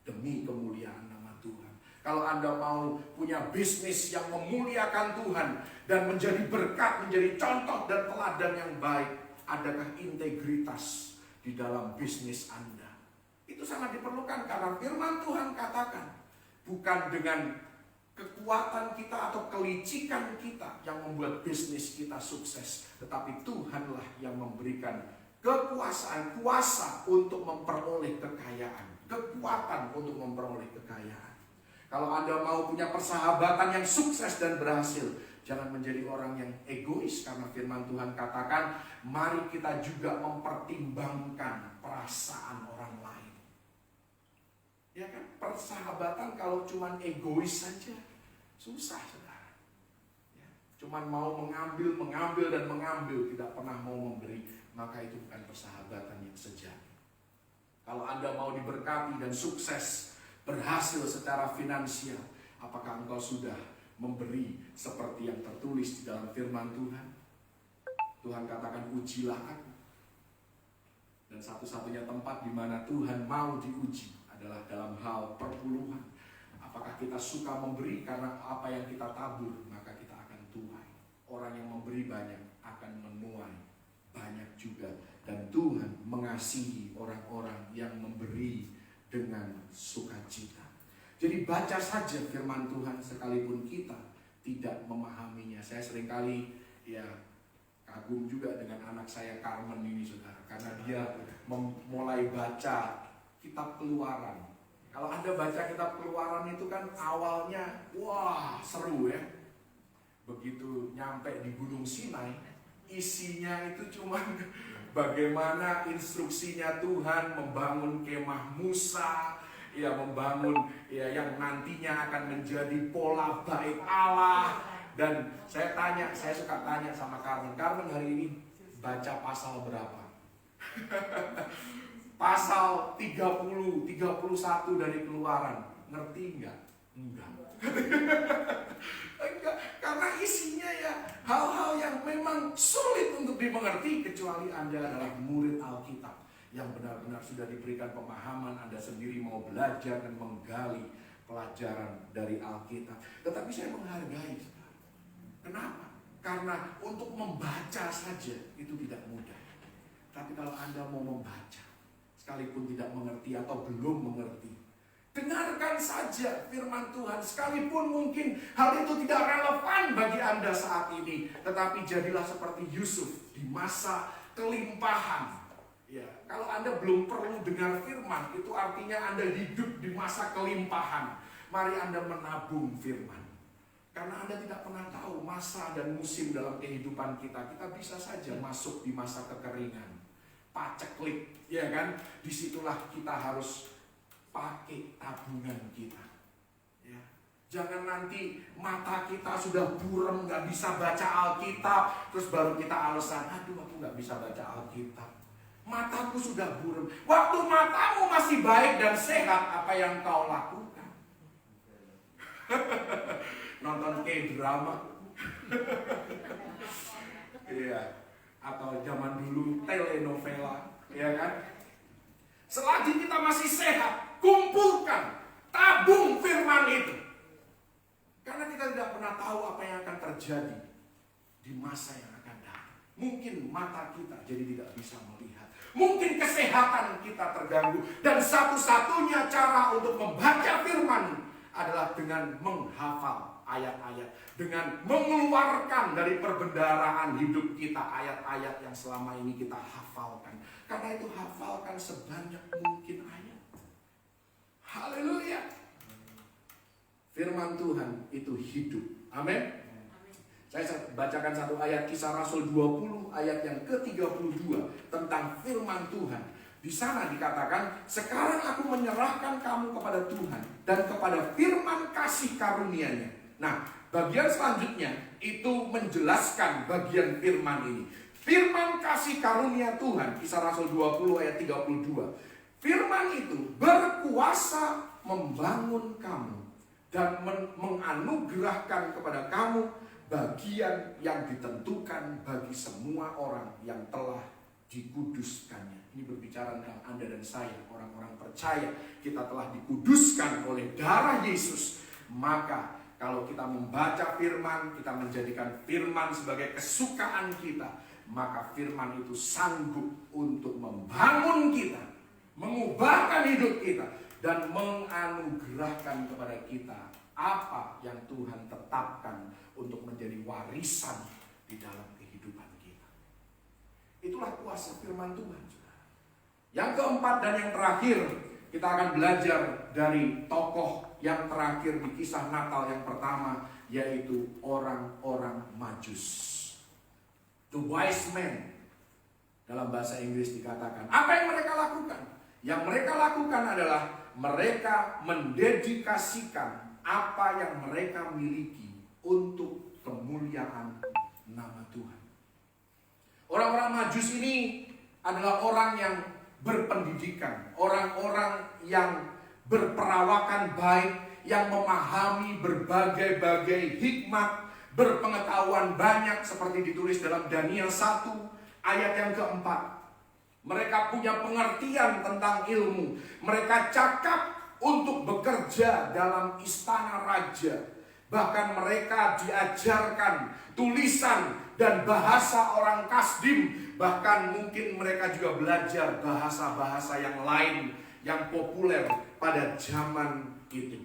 demi kemuliaan nama Tuhan. Kalau Anda mau punya bisnis yang memuliakan Tuhan dan menjadi berkat, menjadi contoh dan teladan yang baik, adakah integritas di dalam bisnis Anda? Itu sangat diperlukan karena firman Tuhan katakan, bukan dengan kekuatan kita atau kelicikan kita yang membuat bisnis kita sukses, tetapi Tuhanlah yang memberikan kekuasaan, kuasa untuk memperoleh kekayaan, kekuatan untuk memperoleh kekayaan. Kalau Anda mau punya persahabatan yang sukses dan berhasil, jangan menjadi orang yang egois, karena firman Tuhan katakan, mari kita juga mempertimbangkan perasaan orang lain. Ya kan, persahabatan kalau cuman egois saja susah, saudara. Ya, cuman mau mengambil dan mengambil, tidak pernah mau memberi, maka itu bukan persahabatan yang sejati. Kalau Anda mau diberkati dan sukses, berhasil secara finansial, apakah engkau sudah memberi seperti yang tertulis di dalam firman Tuhan? Tuhan katakan, ujilah aku. Dan satu-satunya tempat di mana Tuhan mau diuji adalah dalam hal perpuluhan. Apakah kita suka memberi? Karena apa yang kita tabur, maka kita akan tuai. Orang yang memberi banyak akan menuai banyak juga. Dan Tuhan mengasihi orang-orang yang memberi dengan sukacita. Jadi baca saja firman Tuhan sekalipun kita tidak memahaminya. Saya seringkali kagum juga dengan anak saya Carmen ini, saudara, karena dia mulai baca kitab Keluaran. Kalau Anda baca kitab Keluaran itu kan awalnya wah seru ya. Begitu nyampe di Gunung Sinai, isinya itu cuma bagaimana instruksinya Tuhan membangun kemah Musa, membangun yang nantinya akan menjadi pola bait Allah. Dan saya suka tanya sama Carmen hari ini baca pasal berapa? Pasal 30, 31 dari Keluaran. Ngerti enggak? Enggak. Enggak, karena isinya hal-hal yang memang sulit untuk dimengerti, kecuali Anda adalah murid Alkitab yang benar-benar sudah diberikan pemahaman, Anda sendiri mau belajar dan menggali pelajaran dari Alkitab. Tetapi saya menghargai. Kenapa? Karena untuk membaca saja itu tidak mudah. Tapi kalau Anda mau membaca, sekalipun tidak mengerti atau belum mengerti, dengarkan saja firman Tuhan. Sekalipun mungkin hal itu tidak relevan bagi Anda saat ini, tetapi jadilah seperti Yusuf di masa kelimpahan. Kalau Anda belum perlu dengar firman, itu artinya Anda hidup di masa kelimpahan. Mari Anda menabung firman. Karena Anda tidak pernah tahu masa dan musim dalam kehidupan kita. Kita bisa saja masuk di masa kekeringan, paceklik, ya kan? Disitulah kita harus pakai tabungan kita. Jangan nanti mata kita sudah buram, nggak bisa baca Alkitab, terus baru kita alasan, aduh aku nggak bisa baca Alkitab. Mataku sudah buram. Waktu matamu masih baik dan sehat, apa yang kau lakukan? Nonton K-drama. Atau zaman dulu telenovela, ya kan? Selagi kita masih sehat, kumpulkan, tabung firman itu. Karena kita tidak pernah tahu apa yang akan terjadi di masa yang akan datang. Mungkin mata kita jadi tidak bisa melihat. Mungkin kesehatan kita terganggu. Dan satu-satunya cara untuk membaca firman adalah dengan menghafal ayat-ayat, dengan mengeluarkan dari perbendaharaan hidup kita ayat-ayat yang selama ini kita hafalkan. Karena itu hafalkan sebanyak mungkin ayat. Haleluya. Firman Tuhan itu hidup. Amin. Saya bacakan satu ayat Kisah Rasul 20 ayat yang ke-32 tentang firman Tuhan. Di sana dikatakan, sekarang aku menyerahkan kamu kepada Tuhan dan kepada firman kasih karunia-Nya. Nah, bagian selanjutnya itu menjelaskan bagian firman ini. Firman kasih karunia Tuhan, Kisah Rasul 20 ayat 32. Firman itu berkuasa membangun kamu dan menganugerahkan kepada kamu bagian yang ditentukan bagi semua orang yang telah dikuduskannya. Ini berbicara tentang Anda dan saya, orang-orang percaya. Kita telah dikuduskan oleh darah Yesus. Maka kalau kita membaca firman, kita menjadikan firman sebagai kesukaan kita, maka firman itu sanggup untuk membangun kita, mengubahkan hidup kita, dan menganugerahkan kepada kita apa yang Tuhan tetapkan untuk menjadi warisan di dalam kehidupan kita. Itulah kuasa firman Tuhan. Yang keempat dan yang terakhir, kita akan belajar dari tokoh yang terakhir di kisah Natal yang pertama, yaitu orang-orang Majus. The wise men, dalam bahasa Inggris dikatakan. Apa yang mereka lakukan? Yang mereka lakukan adalah mereka mendedikasikan apa yang mereka miliki untuk kemuliaan nama Tuhan. Orang-orang Majus ini adalah orang yang berpendidikan, orang-orang yang berperawakan baik, yang memahami berbagai-bagai hikmat, berpengetahuan banyak, seperti ditulis dalam Daniel 1 ayat yang keempat. Mereka punya pengertian tentang ilmu. Mereka cakap untuk bekerja dalam istana raja. Bahkan mereka diajarkan tulisan dan bahasa orang Kasdim. Bahkan mungkin mereka juga belajar bahasa-bahasa yang lain yang populer pada zaman itu.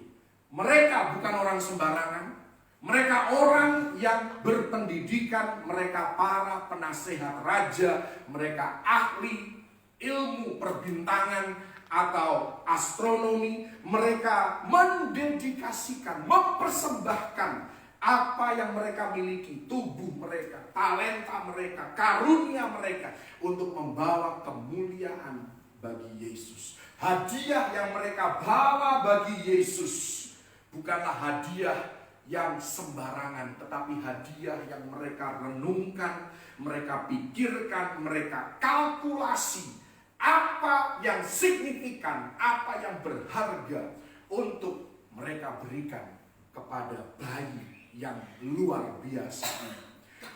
Mereka bukan orang sembarangan. Mereka orang yang berpendidikan, mereka para penasehat raja, mereka ahli ilmu perbintangan atau astronomi. Mereka mendedikasikan, mempersembahkan apa yang mereka miliki, tubuh mereka, talenta mereka, karunia mereka untuk membawa kemuliaan bagi Yesus. Hadiah yang mereka bawa bagi Yesus bukanlah hadiah yang sembarangan, tetapi hadiah yang mereka renungkan, mereka pikirkan, mereka kalkulasi apa yang signifikan, apa yang berharga untuk mereka berikan kepada bayi yang luar biasa.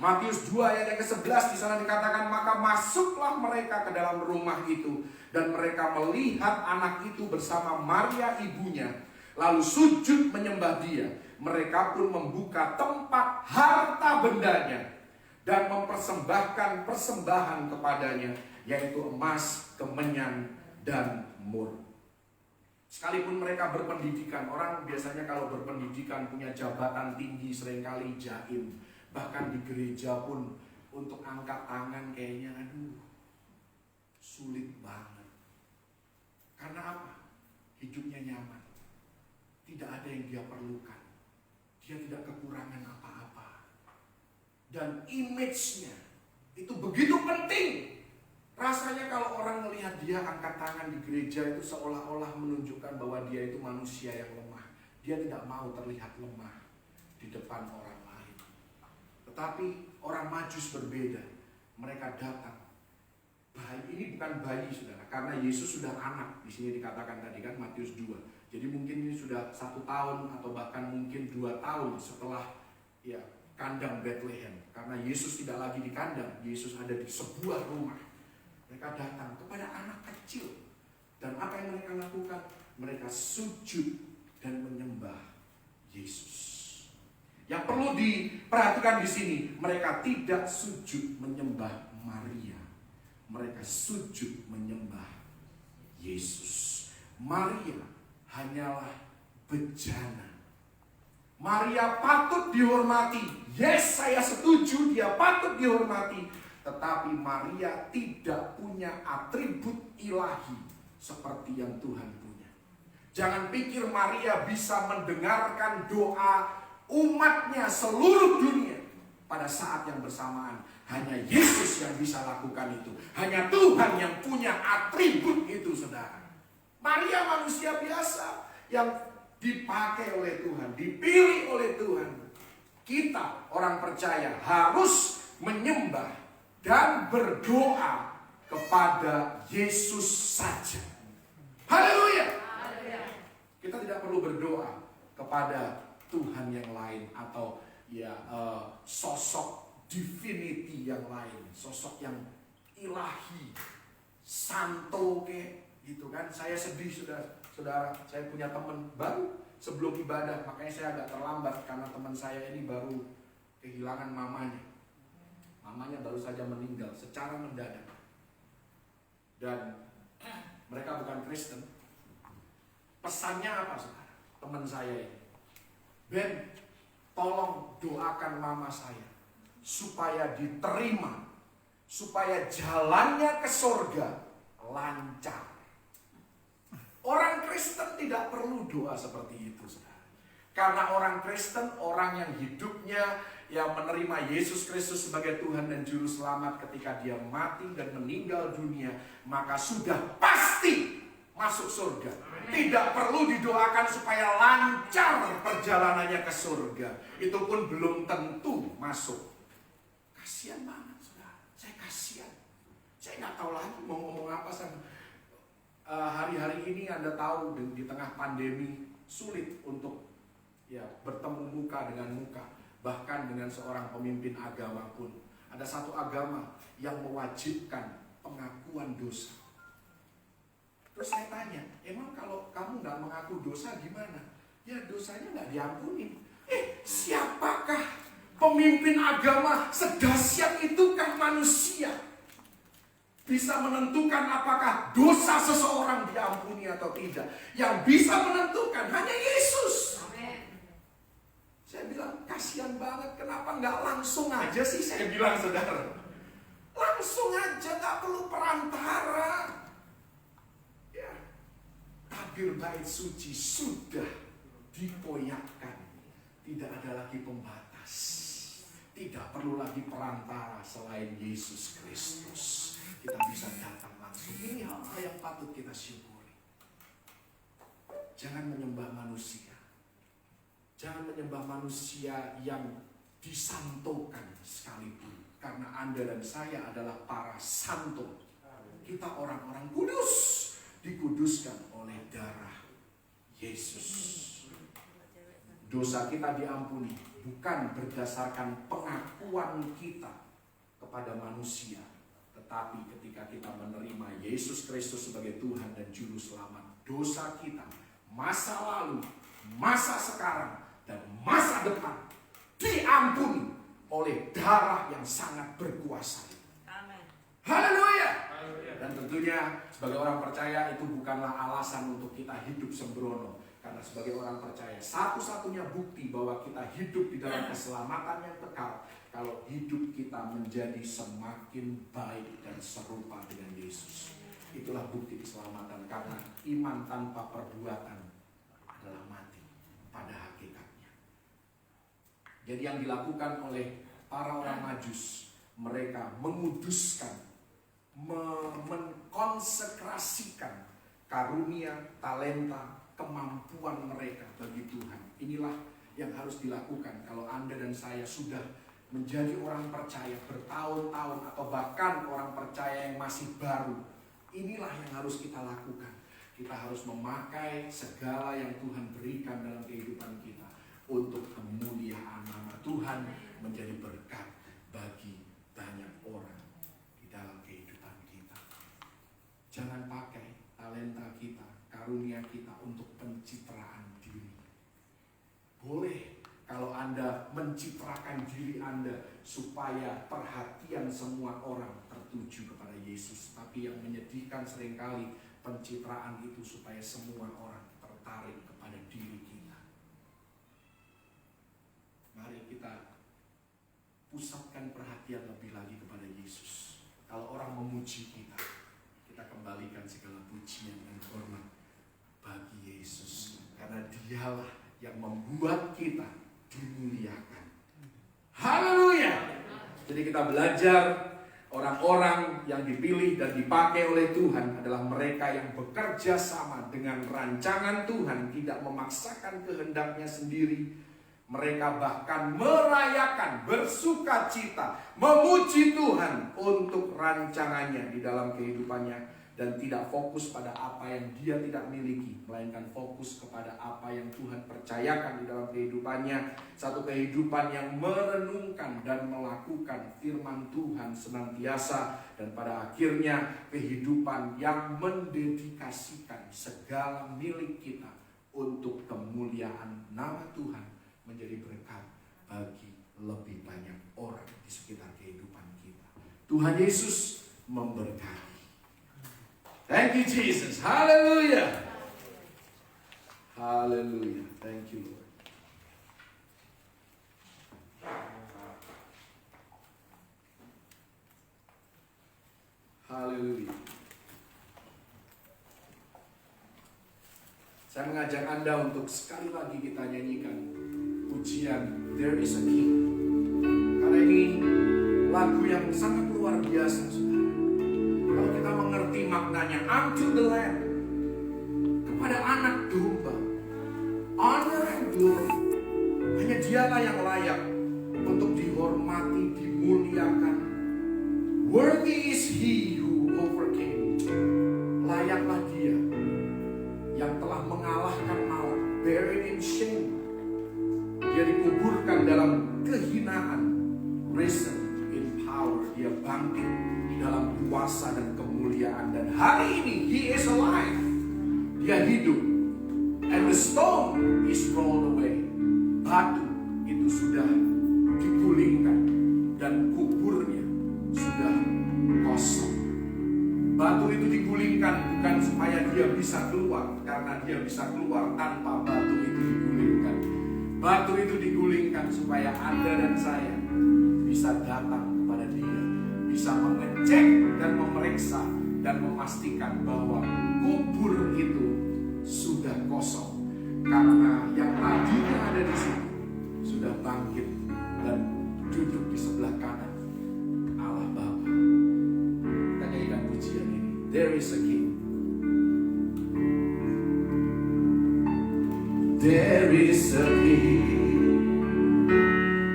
Matius 2 ayat yang ke-11 di sana dikatakan, maka masuklah mereka ke dalam rumah itu dan mereka melihat anak itu bersama Maria ibunya, lalu sujud menyembah dia. Mereka pun membuka tempat harta bendanya dan mempersembahkan persembahan kepadanya, yaitu emas, kemenyan, dan mur. Sekalipun mereka berpendidikan, orang biasanya kalau berpendidikan punya jabatan tinggi seringkali jaim. Bahkan di gereja pun untuk angkat tangan kayaknya sulit banget. Karena apa? Hidupnya nyaman. Tidak ada yang dia perlukan. Dia tidak kekurangan apa-apa. Dan image-nya itu begitu penting. Rasanya kalau orang melihat dia angkat tangan di gereja itu seolah-olah menunjukkan bahwa dia itu manusia yang lemah. Dia tidak mau terlihat lemah di depan orang lain. Tetapi orang Majus berbeda. Mereka datang. Bayi ini bukan bayi, saudara, karena Yesus sudah anak. Di sini dikatakan tadi kan Matius 2. Jadi mungkin ini sudah 1 tahun atau bahkan mungkin 2 tahun setelah kandang Bethlehem. Karena Yesus tidak lagi di kandang, Yesus ada di sebuah rumah. Mereka datang kepada anak kecil. Dan apa yang mereka lakukan? Mereka sujud dan menyembah Yesus. Yang perlu diperhatikan di sini, mereka tidak sujud menyembah Maria. Mereka sujud menyembah Yesus. Maria hanyalah bejana. Maria patut dihormati. Yes, saya setuju, dia patut dihormati. Tetapi Maria tidak punya atribut ilahi seperti yang Tuhan punya. Jangan pikir Maria bisa mendengarkan doa umatnya seluruh dunia pada saat yang bersamaan. Hanya Yesus yang bisa lakukan itu. Hanya Tuhan yang punya atribut itu, saudara. Maria manusia biasa yang dipakai oleh Tuhan, dipilih oleh Tuhan. Kita orang percaya harus menyembah dan berdoa kepada Yesus saja. Haleluya. Kita tidak perlu berdoa kepada Tuhan yang lain atau sosok divinity yang lain, sosok yang ilahi, santo gitu kan. Saya sedih saudara, saya punya teman baru sebelum ibadah, makanya saya agak terlambat karena teman saya ini baru kehilangan mamanya. Mamanya baru saja meninggal secara mendadak. Dan mereka bukan Kristen. Pesannya apa saudara? Teman saya ini, Ben, tolong doakan mama saya supaya diterima, supaya jalannya ke surga lancar. Orang Kristen tidak perlu doa seperti itu saudara. Karena orang Kristen, orang yang hidupnya yang menerima Yesus Kristus sebagai Tuhan dan Juru Selamat, ketika dia mati dan meninggal dunia, maka sudah pasti masuk surga. Tidak perlu didoakan supaya lancar perjalanannya ke surga. Itu pun belum tentu masuk. Kasihan banget saudara, saya kasihan. Saya nggak tahu lagi mau ngomong apa sama. Hari-hari ini Anda tahu di tengah pandemi sulit untuk bertemu muka dengan muka. Bahkan dengan seorang pemimpin agama pun. Ada satu agama yang mewajibkan pengakuan dosa. Terus saya tanya, emang kalau kamu nggak mengaku dosa gimana? Ya dosanya nggak diampuni. Siapakah pemimpin agama sedahsyat itukah manusia? Bisa menentukan apakah dosa seseorang diampuni atau tidak. Yang bisa menentukan hanya Yesus. Saya bilang, kasihan banget, kenapa nggak langsung aja sih? Saya bilang, saudara, langsung aja, nggak perlu perantara. Ya, tabir bait suci sudah dipoyakkan, tidak ada lagi pembatas, tidak perlu lagi perantara selain Yesus Kristus. Kita bisa datang langsung. Ini hal-hal yang patut kita syukuri. Jangan menyembah manusia. Jangan menyembah manusia yang disantokan sekalipun. Karena Anda dan saya adalah para santo. Kita orang-orang kudus. Dikuduskan oleh darah Yesus. Dosa kita diampuni. Bukan berdasarkan pengakuan kita kepada manusia. Tetapi ketika kita menerima Yesus Kristus sebagai Tuhan dan Juru Selamat. Dosa kita, masa lalu, masa sekarang, dan masa depan diampuni oleh darah yang sangat berkuasa. Amin. Haleluya. Dan tentunya sebagai orang percaya itu bukanlah alasan untuk kita hidup sembrono. Karena sebagai orang percaya satu-satunya bukti bahwa kita hidup di dalam keselamatan yang kekal kalau hidup kita menjadi semakin baik dan serupa dengan Yesus. Itulah bukti keselamatan, karena iman tanpa perbuatan adalah mati pada hakikatnya. Jadi yang dilakukan oleh para orang Majus, mereka menguduskan, mengkonsekrasikan karunia, talenta, kemampuan mereka bagi Tuhan. Inilah yang harus dilakukan kalau Anda dan saya sudah menjadi orang percaya bertahun-tahun atau bahkan orang percaya yang masih baru. Inilah yang harus kita lakukan. Kita harus memakai segala yang Tuhan berikan dalam kehidupan kita untuk kemuliaan nama Tuhan, menjadi berkat bagi banyak orang di dalam kehidupan kita. Jangan pakai talenta kita, karunia kita untuk pencitraan diri. Boleh kalau Anda mencitrakan diri Anda supaya perhatian semua orang tertuju kepada Yesus. Tapi yang menyedihkan seringkali pencitraan itu supaya semua orang tertarik kepada diri kita. Mari kita pusatkan perhatian lebih lagi kepada Yesus. Kalau orang memuji kita, kita kembalikan segala pujian dan hormat bagi Yesus. Karena Dialah yang membuat kita dimuliakan. Haleluya. Jadi kita belajar orang-orang yang dipilih dan dipakai oleh Tuhan adalah mereka yang bekerja sama dengan rancangan Tuhan, tidak memaksakan kehendaknya sendiri. Mereka bahkan merayakan, bersuka cita, memuji Tuhan untuk rancangannya di dalam kehidupannya. Dan tidak fokus pada apa yang dia tidak miliki, melainkan fokus kepada apa yang Tuhan percayakan di dalam kehidupannya. Satu kehidupan yang merenungkan dan melakukan firman Tuhan senantiasa. Dan pada akhirnya kehidupan yang mendedikasikan segala milik kita untuk kemuliaan nama Tuhan, menjadi berkat bagi lebih banyak orang di sekitar kehidupan kita. Tuhan Yesus memberkati. Thank you Jesus. Hallelujah. Hallelujah. Thank you Lord. Hallelujah. Saya mengajak Anda untuk sekali lagi kita nyanyikan pujian There is a King. Karena ini lagu yang sangat luar biasa, saudara. Kalau kita mengerti maknanya, unto the Lamb, kepada anak domba, honor and glory. Hanya dialah yang layak untuk dihormati, dimuliakan. Worthy is he who overcame. Layaklah dia yang telah mengalahkan maut, buried in shame. Dia dikuburkan dalam kehinaan, risen in power. Dia bangkit di dalam kuasa dan kemuliaan. Dan hari ini he is alive. Dia hidup. And the stone is rolled away. Batu itu sudah digulingkan dan kuburnya sudah kosong. Batu itu digulingkan bukan supaya dia bisa keluar, karena dia bisa keluar tanpa batu itu digulingkan. Batu itu digulingkan supaya Anda dan saya bisa datang kepada dia, bisa mengecek dan memeriksa dan memastikan bahwa kubur itu sudah kosong, karena yang tadinya ada di situ sudah bangkit dan duduk di sebelah kanan Allah Bapa. Kita nyanyikan pujian ini. There is a King. There is a King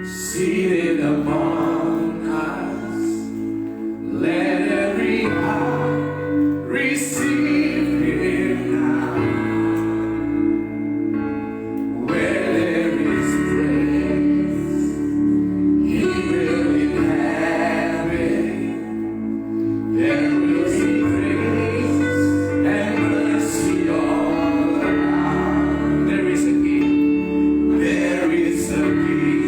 seated among us. Let every heart receive Him now. Where there is praise, He will inhabit. There will be grace and mercy all around. There is a King. There is a King.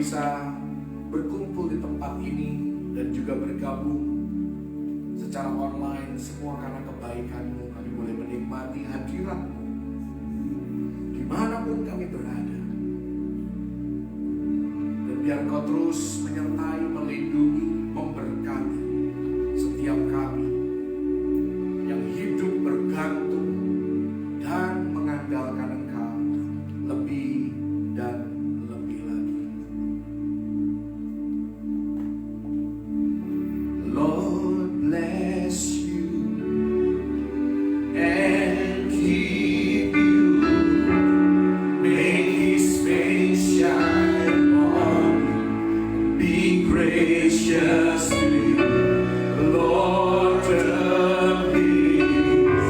bisa berkumpul di tempat ini dan juga bergabung secara online, semua karena kebaikan-Mu kami boleh menikmati hadirat-Mu dimanapun kami berada. Dan biar Engkau terus menyertai, melindungi, memberkati setiap kami yang hidup bergantung dan mengandalkan Engkau lebih dan lebih lagi. Lord bless you and keep you. Make His face shine on you. Be gracious to you. Lord turn His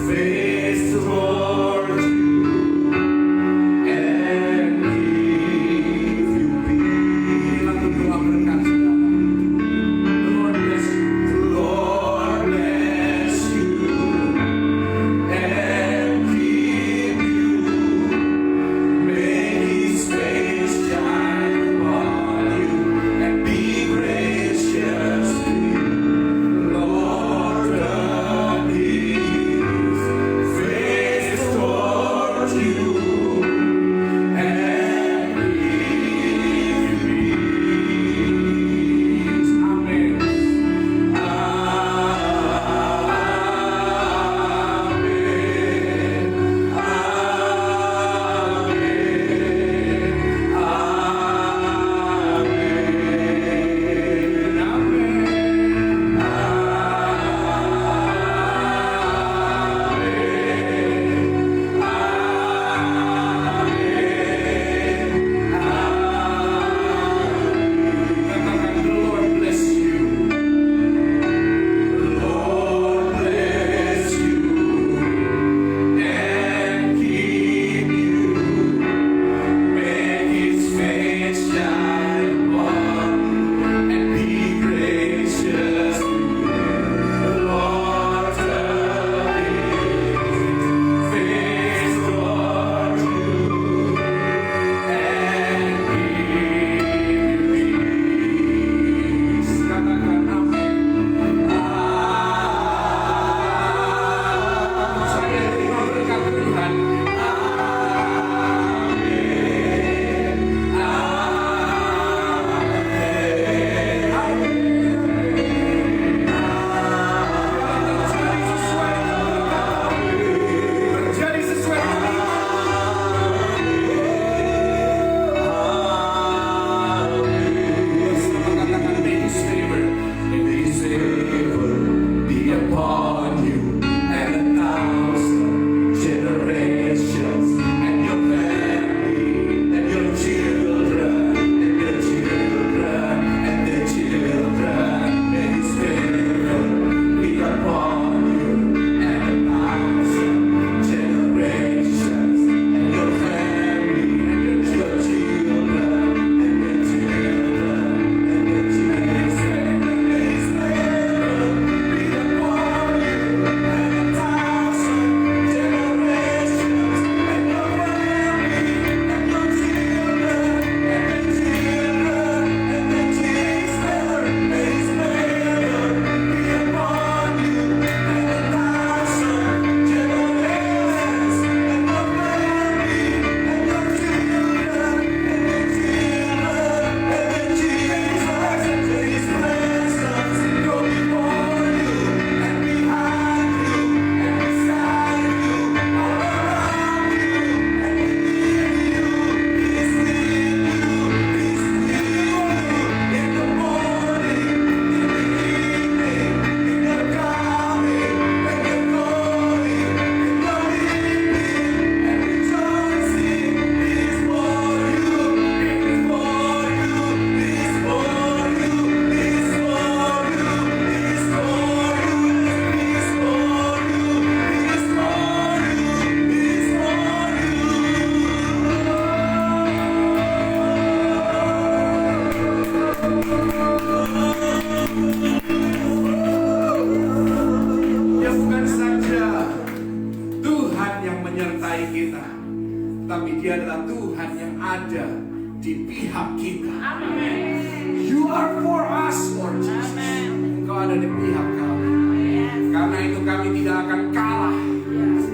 face toward you and give you peace. Lalu doa berkat saudara. The Lord bless you. The Lord bless you and keep you. May His face shine upon you and be gracious to you. Lord, turn His face toward you and give you peace. di pihak kita. You are for us, Lord Jesus. Engkau ada di pihak kami. Karena itu kami tidak akan kalah.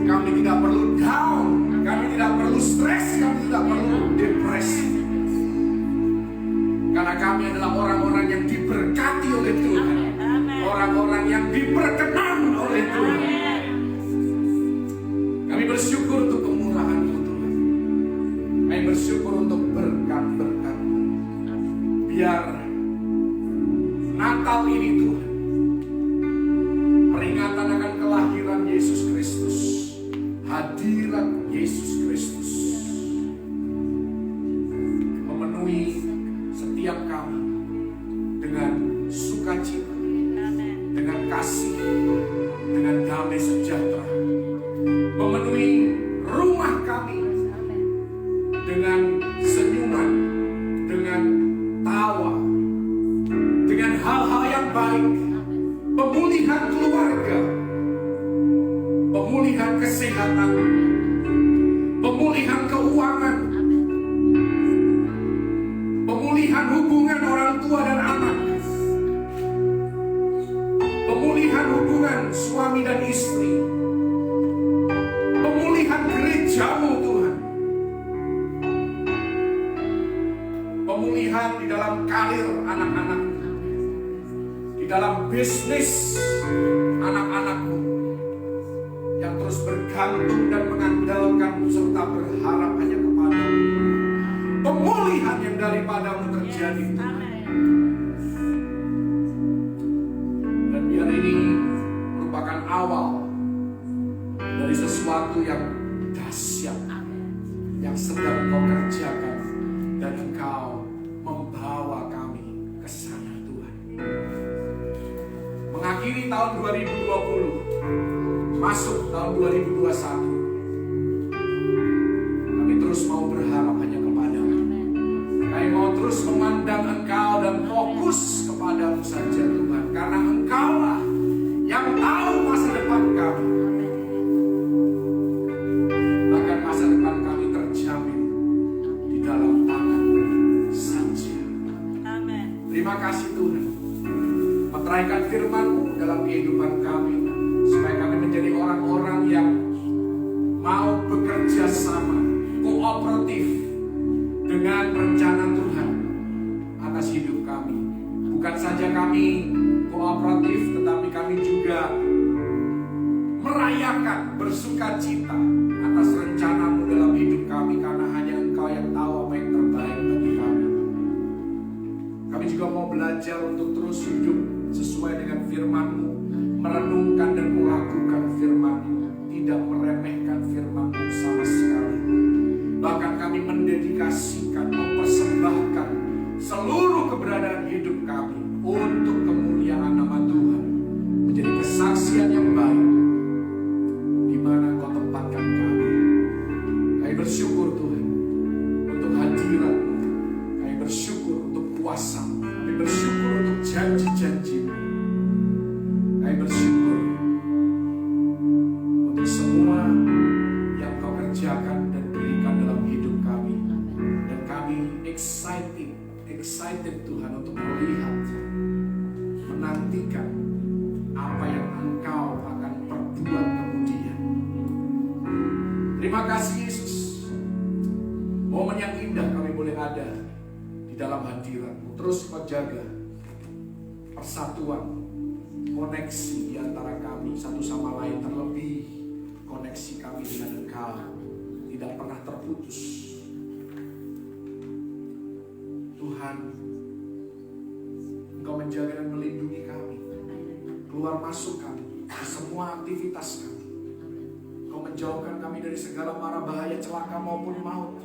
Kami tidak perlu down. Kami tidak perlu stres. Kami tidak perlu depresi. Karena kami adalah orang-orang yang diberkati oleh Tuhan. Orang-orang yang diperkenan oleh Tuhan. Kami bersyukur untuk kemurahan-Mu, Tuhan. Kami bersyukur untuk berkat-berkat-Mu. Biar Natal ini, Tuhan, peringatan akan kelahiran Yesus Kristus, hadirat Yesus Kristus, memenuhi setiap kami dengan sukacita, dengan kasih, dengan damai sejahtera, memenuhi rumah kami dengan senyuman, dengan tawa, dengan hal-hal yang baik, pemulihan keluarga, pemulihan kesehatan, pemulihan keuangan, pemulihan hubungan orang tua dan anak, pemulihan hubungan suami dan istri, pemulihan gereja-Mu, Tuhan, pemulihan di dalam karir anak-anak, di dalam bisnis anak-anak-Mu yang terus bergantung dan mengandalkan serta berharap hanya kepada-Mu. Pemulihan yang daripada-Mu terjadi. Dan biar ini merupakan awal dari sesuatu yang dahsyat yang sedang Engkau kerjakan, dan Engkau membawa kami ke sana, Tuhan. Mengakhiri tahun 2020, masuk tahun 2021, kami terus mau berharap hanya kepada-Mu. Kami mau terus memandang Engkau dan fokus kepada-Mu saja, Tuhan. Karena Engkaulah yang tahu masa depan kami. Bahkan masa depan kami terjamin di dalam tangan-Mu saja. Terima kasih, Tuhan. Meteraikan firman-Mu dalam kehidupan kami, supaya kami menjadi orang-orang yang mau bekerja sama, kooperatif dengan rencana Tuhan atas hidup kami. Bukan saja kami kooperatif, tetapi kami juga merayakan, bersukacita atas rencana-Mu dalam hidup kami, karena hanya Engkau yang tahu apa yang terbaik bagi kami. Kami juga mau belajar untuk terus hidup sesuai dengan firman-Mu, merenungkan dan melakukan firman-Mu, tidak meremehkan firman-Mu sama sekali. Bahkan kami mendedikasikan, mempersembahkan seluruh keberadaan hidup kami untuk kemuliaan nama Tuhan, menjadi kesaksian yang baik di mana Kau tempatkan kami. Kami bersyukur, Tuhan, untuk hadirat-Mu. Kami bersyukur untuk kuasa-Mu. Kami bersyukur untuk janji-janji-Mu. Kami bersyukur untuk semua yang Kau kerjakan dan berikan dalam hidup kami. Dan kami excited Tuhan, untuk melihat, menantikan apa yang Engkau akan perbuat kemudian. Terima kasih, Yesus. Momen yang indah kami boleh ada di dalam hadirat-Mu. Terus Kau jaga persatuan, koneksi di antara kami satu sama lain, terlebih koneksi kami dengan Engkau tidak pernah terputus. Tuhan, Engkau menjaga dan melindungi kami, keluar masuk kami, di semua aktivitas kami. Engkau menjauhkan kami dari segala mara bahaya, celaka maupun maut.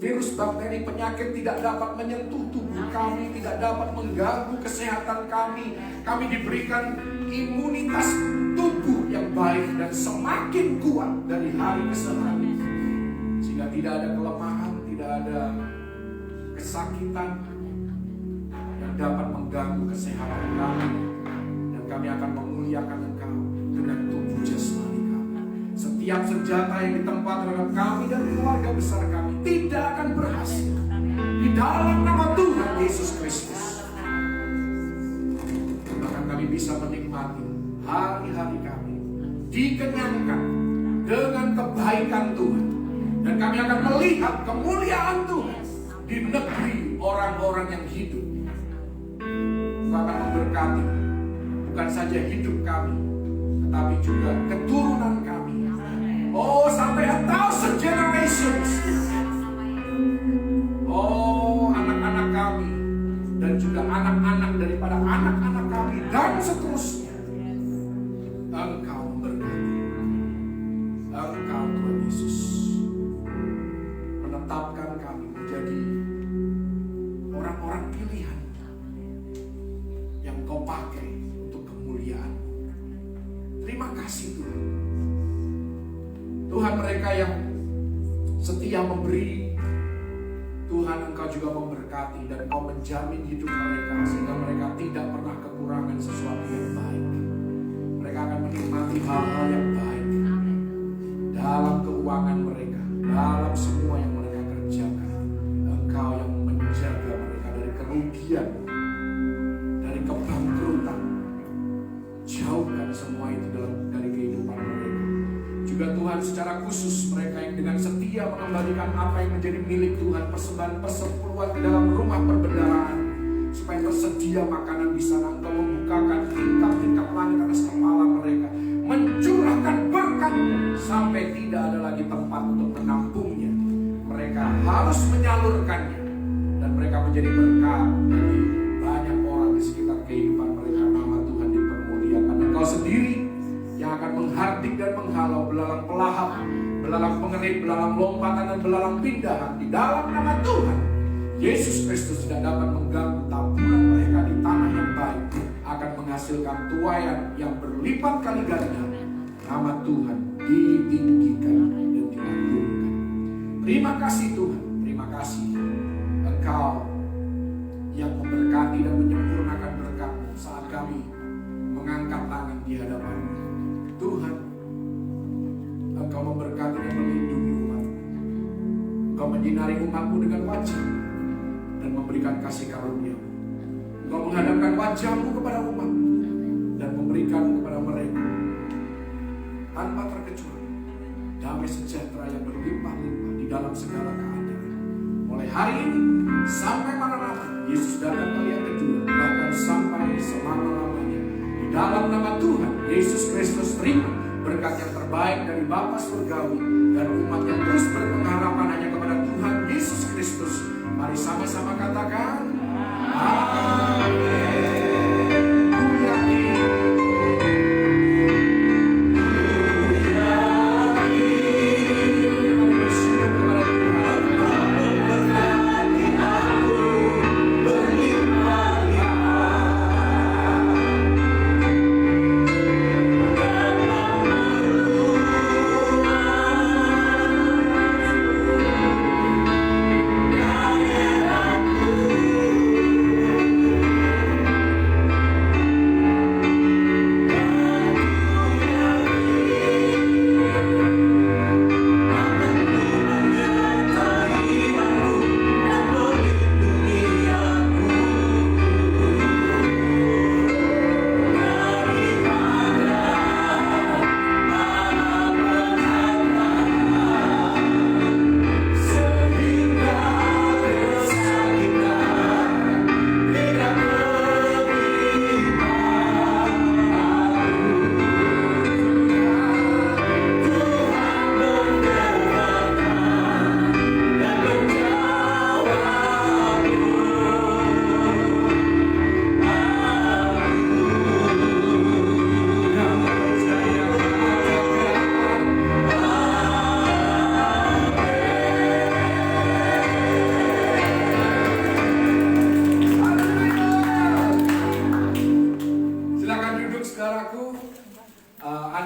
Virus, bakteri, penyakit tidak dapat menyentuh tubuh kami, tidak dapat mengganggu kesehatan kami. Kami diberikan imunitas tubuh yang baik dan semakin kuat dari hari ke hari, sehingga tidak ada kelemahan, tidak ada kesakitan yang dapat mengganggu kesehatan kami. Dan kami akan memuliakan Engkau dengan tubuh jasmani kami. Setiap senjata yang ditempa terhadap kami dan keluarga besar kami tidak akan berhasil, di dalam nama Tuhan Yesus Kristus. Bahkan kami bisa menikmati hari-hari kami dikenyangkan dengan kebaikan Tuhan. Dan kami akan melihat kemuliaan Tuhan di negeri orang-orang yang hidup. Tuhan akan memberkati bukan saja hidup kami, tetapi juga keturunan kami. Oh, sampai 1,000 generations. Oh, anak-anak kami dan juga anak-anak daripada anak-anak kami dan seterusnya. Engkau memberkati. Engkau Tuhan Yesus menetapkan kami menjadi orang-orang pilihan yang Kau pakai untuk kemuliaan. Terima kasih Tuhan. Tuhan, mereka yang setia memberi, Tuhan Engkau juga memberkati dan Engkau menjamin hidup mereka sehingga mereka tidak pernah kekurangan sesuatu yang baik. Mereka akan menikmati hal-hal yang baik dalam keuangan mereka, dalam semua yang mereka kerjakan. Engkau yang menjaga mereka dari kerugian, dari kebangkrutan. Jauhkan semua itu dari kehidupan mereka. Juga Tuhan, secara khusus mereka yang dengan setia mengembalikan apa yang menjadi milik Tuhan, persembahan persepuluhan di dalam rumah perbendaharaan, supaya tersedia makanan di sana. Engkau membukakan tingkap-tingkap langit atas kepala mereka, mencurahkan berkat sampai tidak ada lagi tempat untuk menampungnya. Mereka harus menyalurkannya dan mereka menjadi berkat bagi banyak orang di sekitar kehidupan mereka. Nama Tuhan dipermuliakan. Engkau sendiri yang akan menghardik dan menghalau belalang pelahap, belalang pengerit, belalang lompatan, dan belalang pindahan di dalam nama Tuhan Yesus Kristus. Tidak dapat mengganggu taburan mereka di tanah yang baik, akan menghasilkan tuaian yang berlipat kali ganda. Nama Tuhan ditinggikan dan diagungkan. Terima kasih Tuhan, terima kasih Engkau yang memberkati dan menyempurnakan berkat-Mu saat kami mengangkat tangan di hadapan-Mu. Tuhan, Engkau memberkati dan melindungi umat-Mu. Engkau menyinari umat-Mu dengan wajah dan memberikan kasih karunia-Mu. Engkau menghadapkan wajah-Mu kepada umat dan memberikan kepada mereka tanpa terkecuali damai sejahtera yang berlimpah-limpah di dalam segala keadaan. Mulai hari ini sampai Maranatha, Yesus datang kali yang kedua, bahkan sampai selama-lamanya. Di dalam nama Tuhan Yesus Kristus, terima berkat yang terbaik dari Bapa Surgawi dan umat yang terus berpengharapan hanya kepada Tuhan Yesus Kristus. Mari sama-sama katakan amin.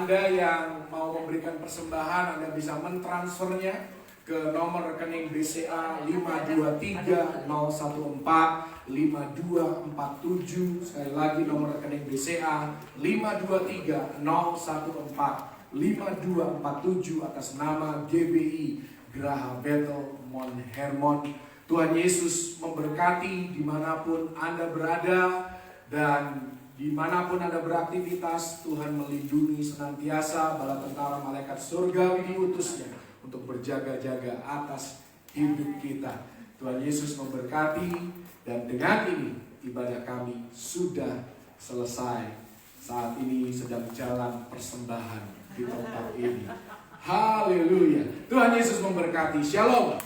Anda yang mau memberikan persembahan, Anda bisa mentransfernya ke nomor rekening BCA 523-014-5247. Sekali lagi nomor rekening BCA 523-014-5247 atas nama GBI Geraha Bethel Mount Hermon. Tuhan Yesus memberkati dimanapun Anda berada, dan dimanapun Anda beraktivitas, Tuhan melindungi senantiasa bala tentara malaikat surgawi diutusnya untuk berjaga-jaga atas hidup kita. Tuhan Yesus memberkati, dan dengan ini ibadah kami sudah selesai. Saat ini sedang jalan persembahan di tempat ini. Haleluya. Tuhan Yesus memberkati. Shalom.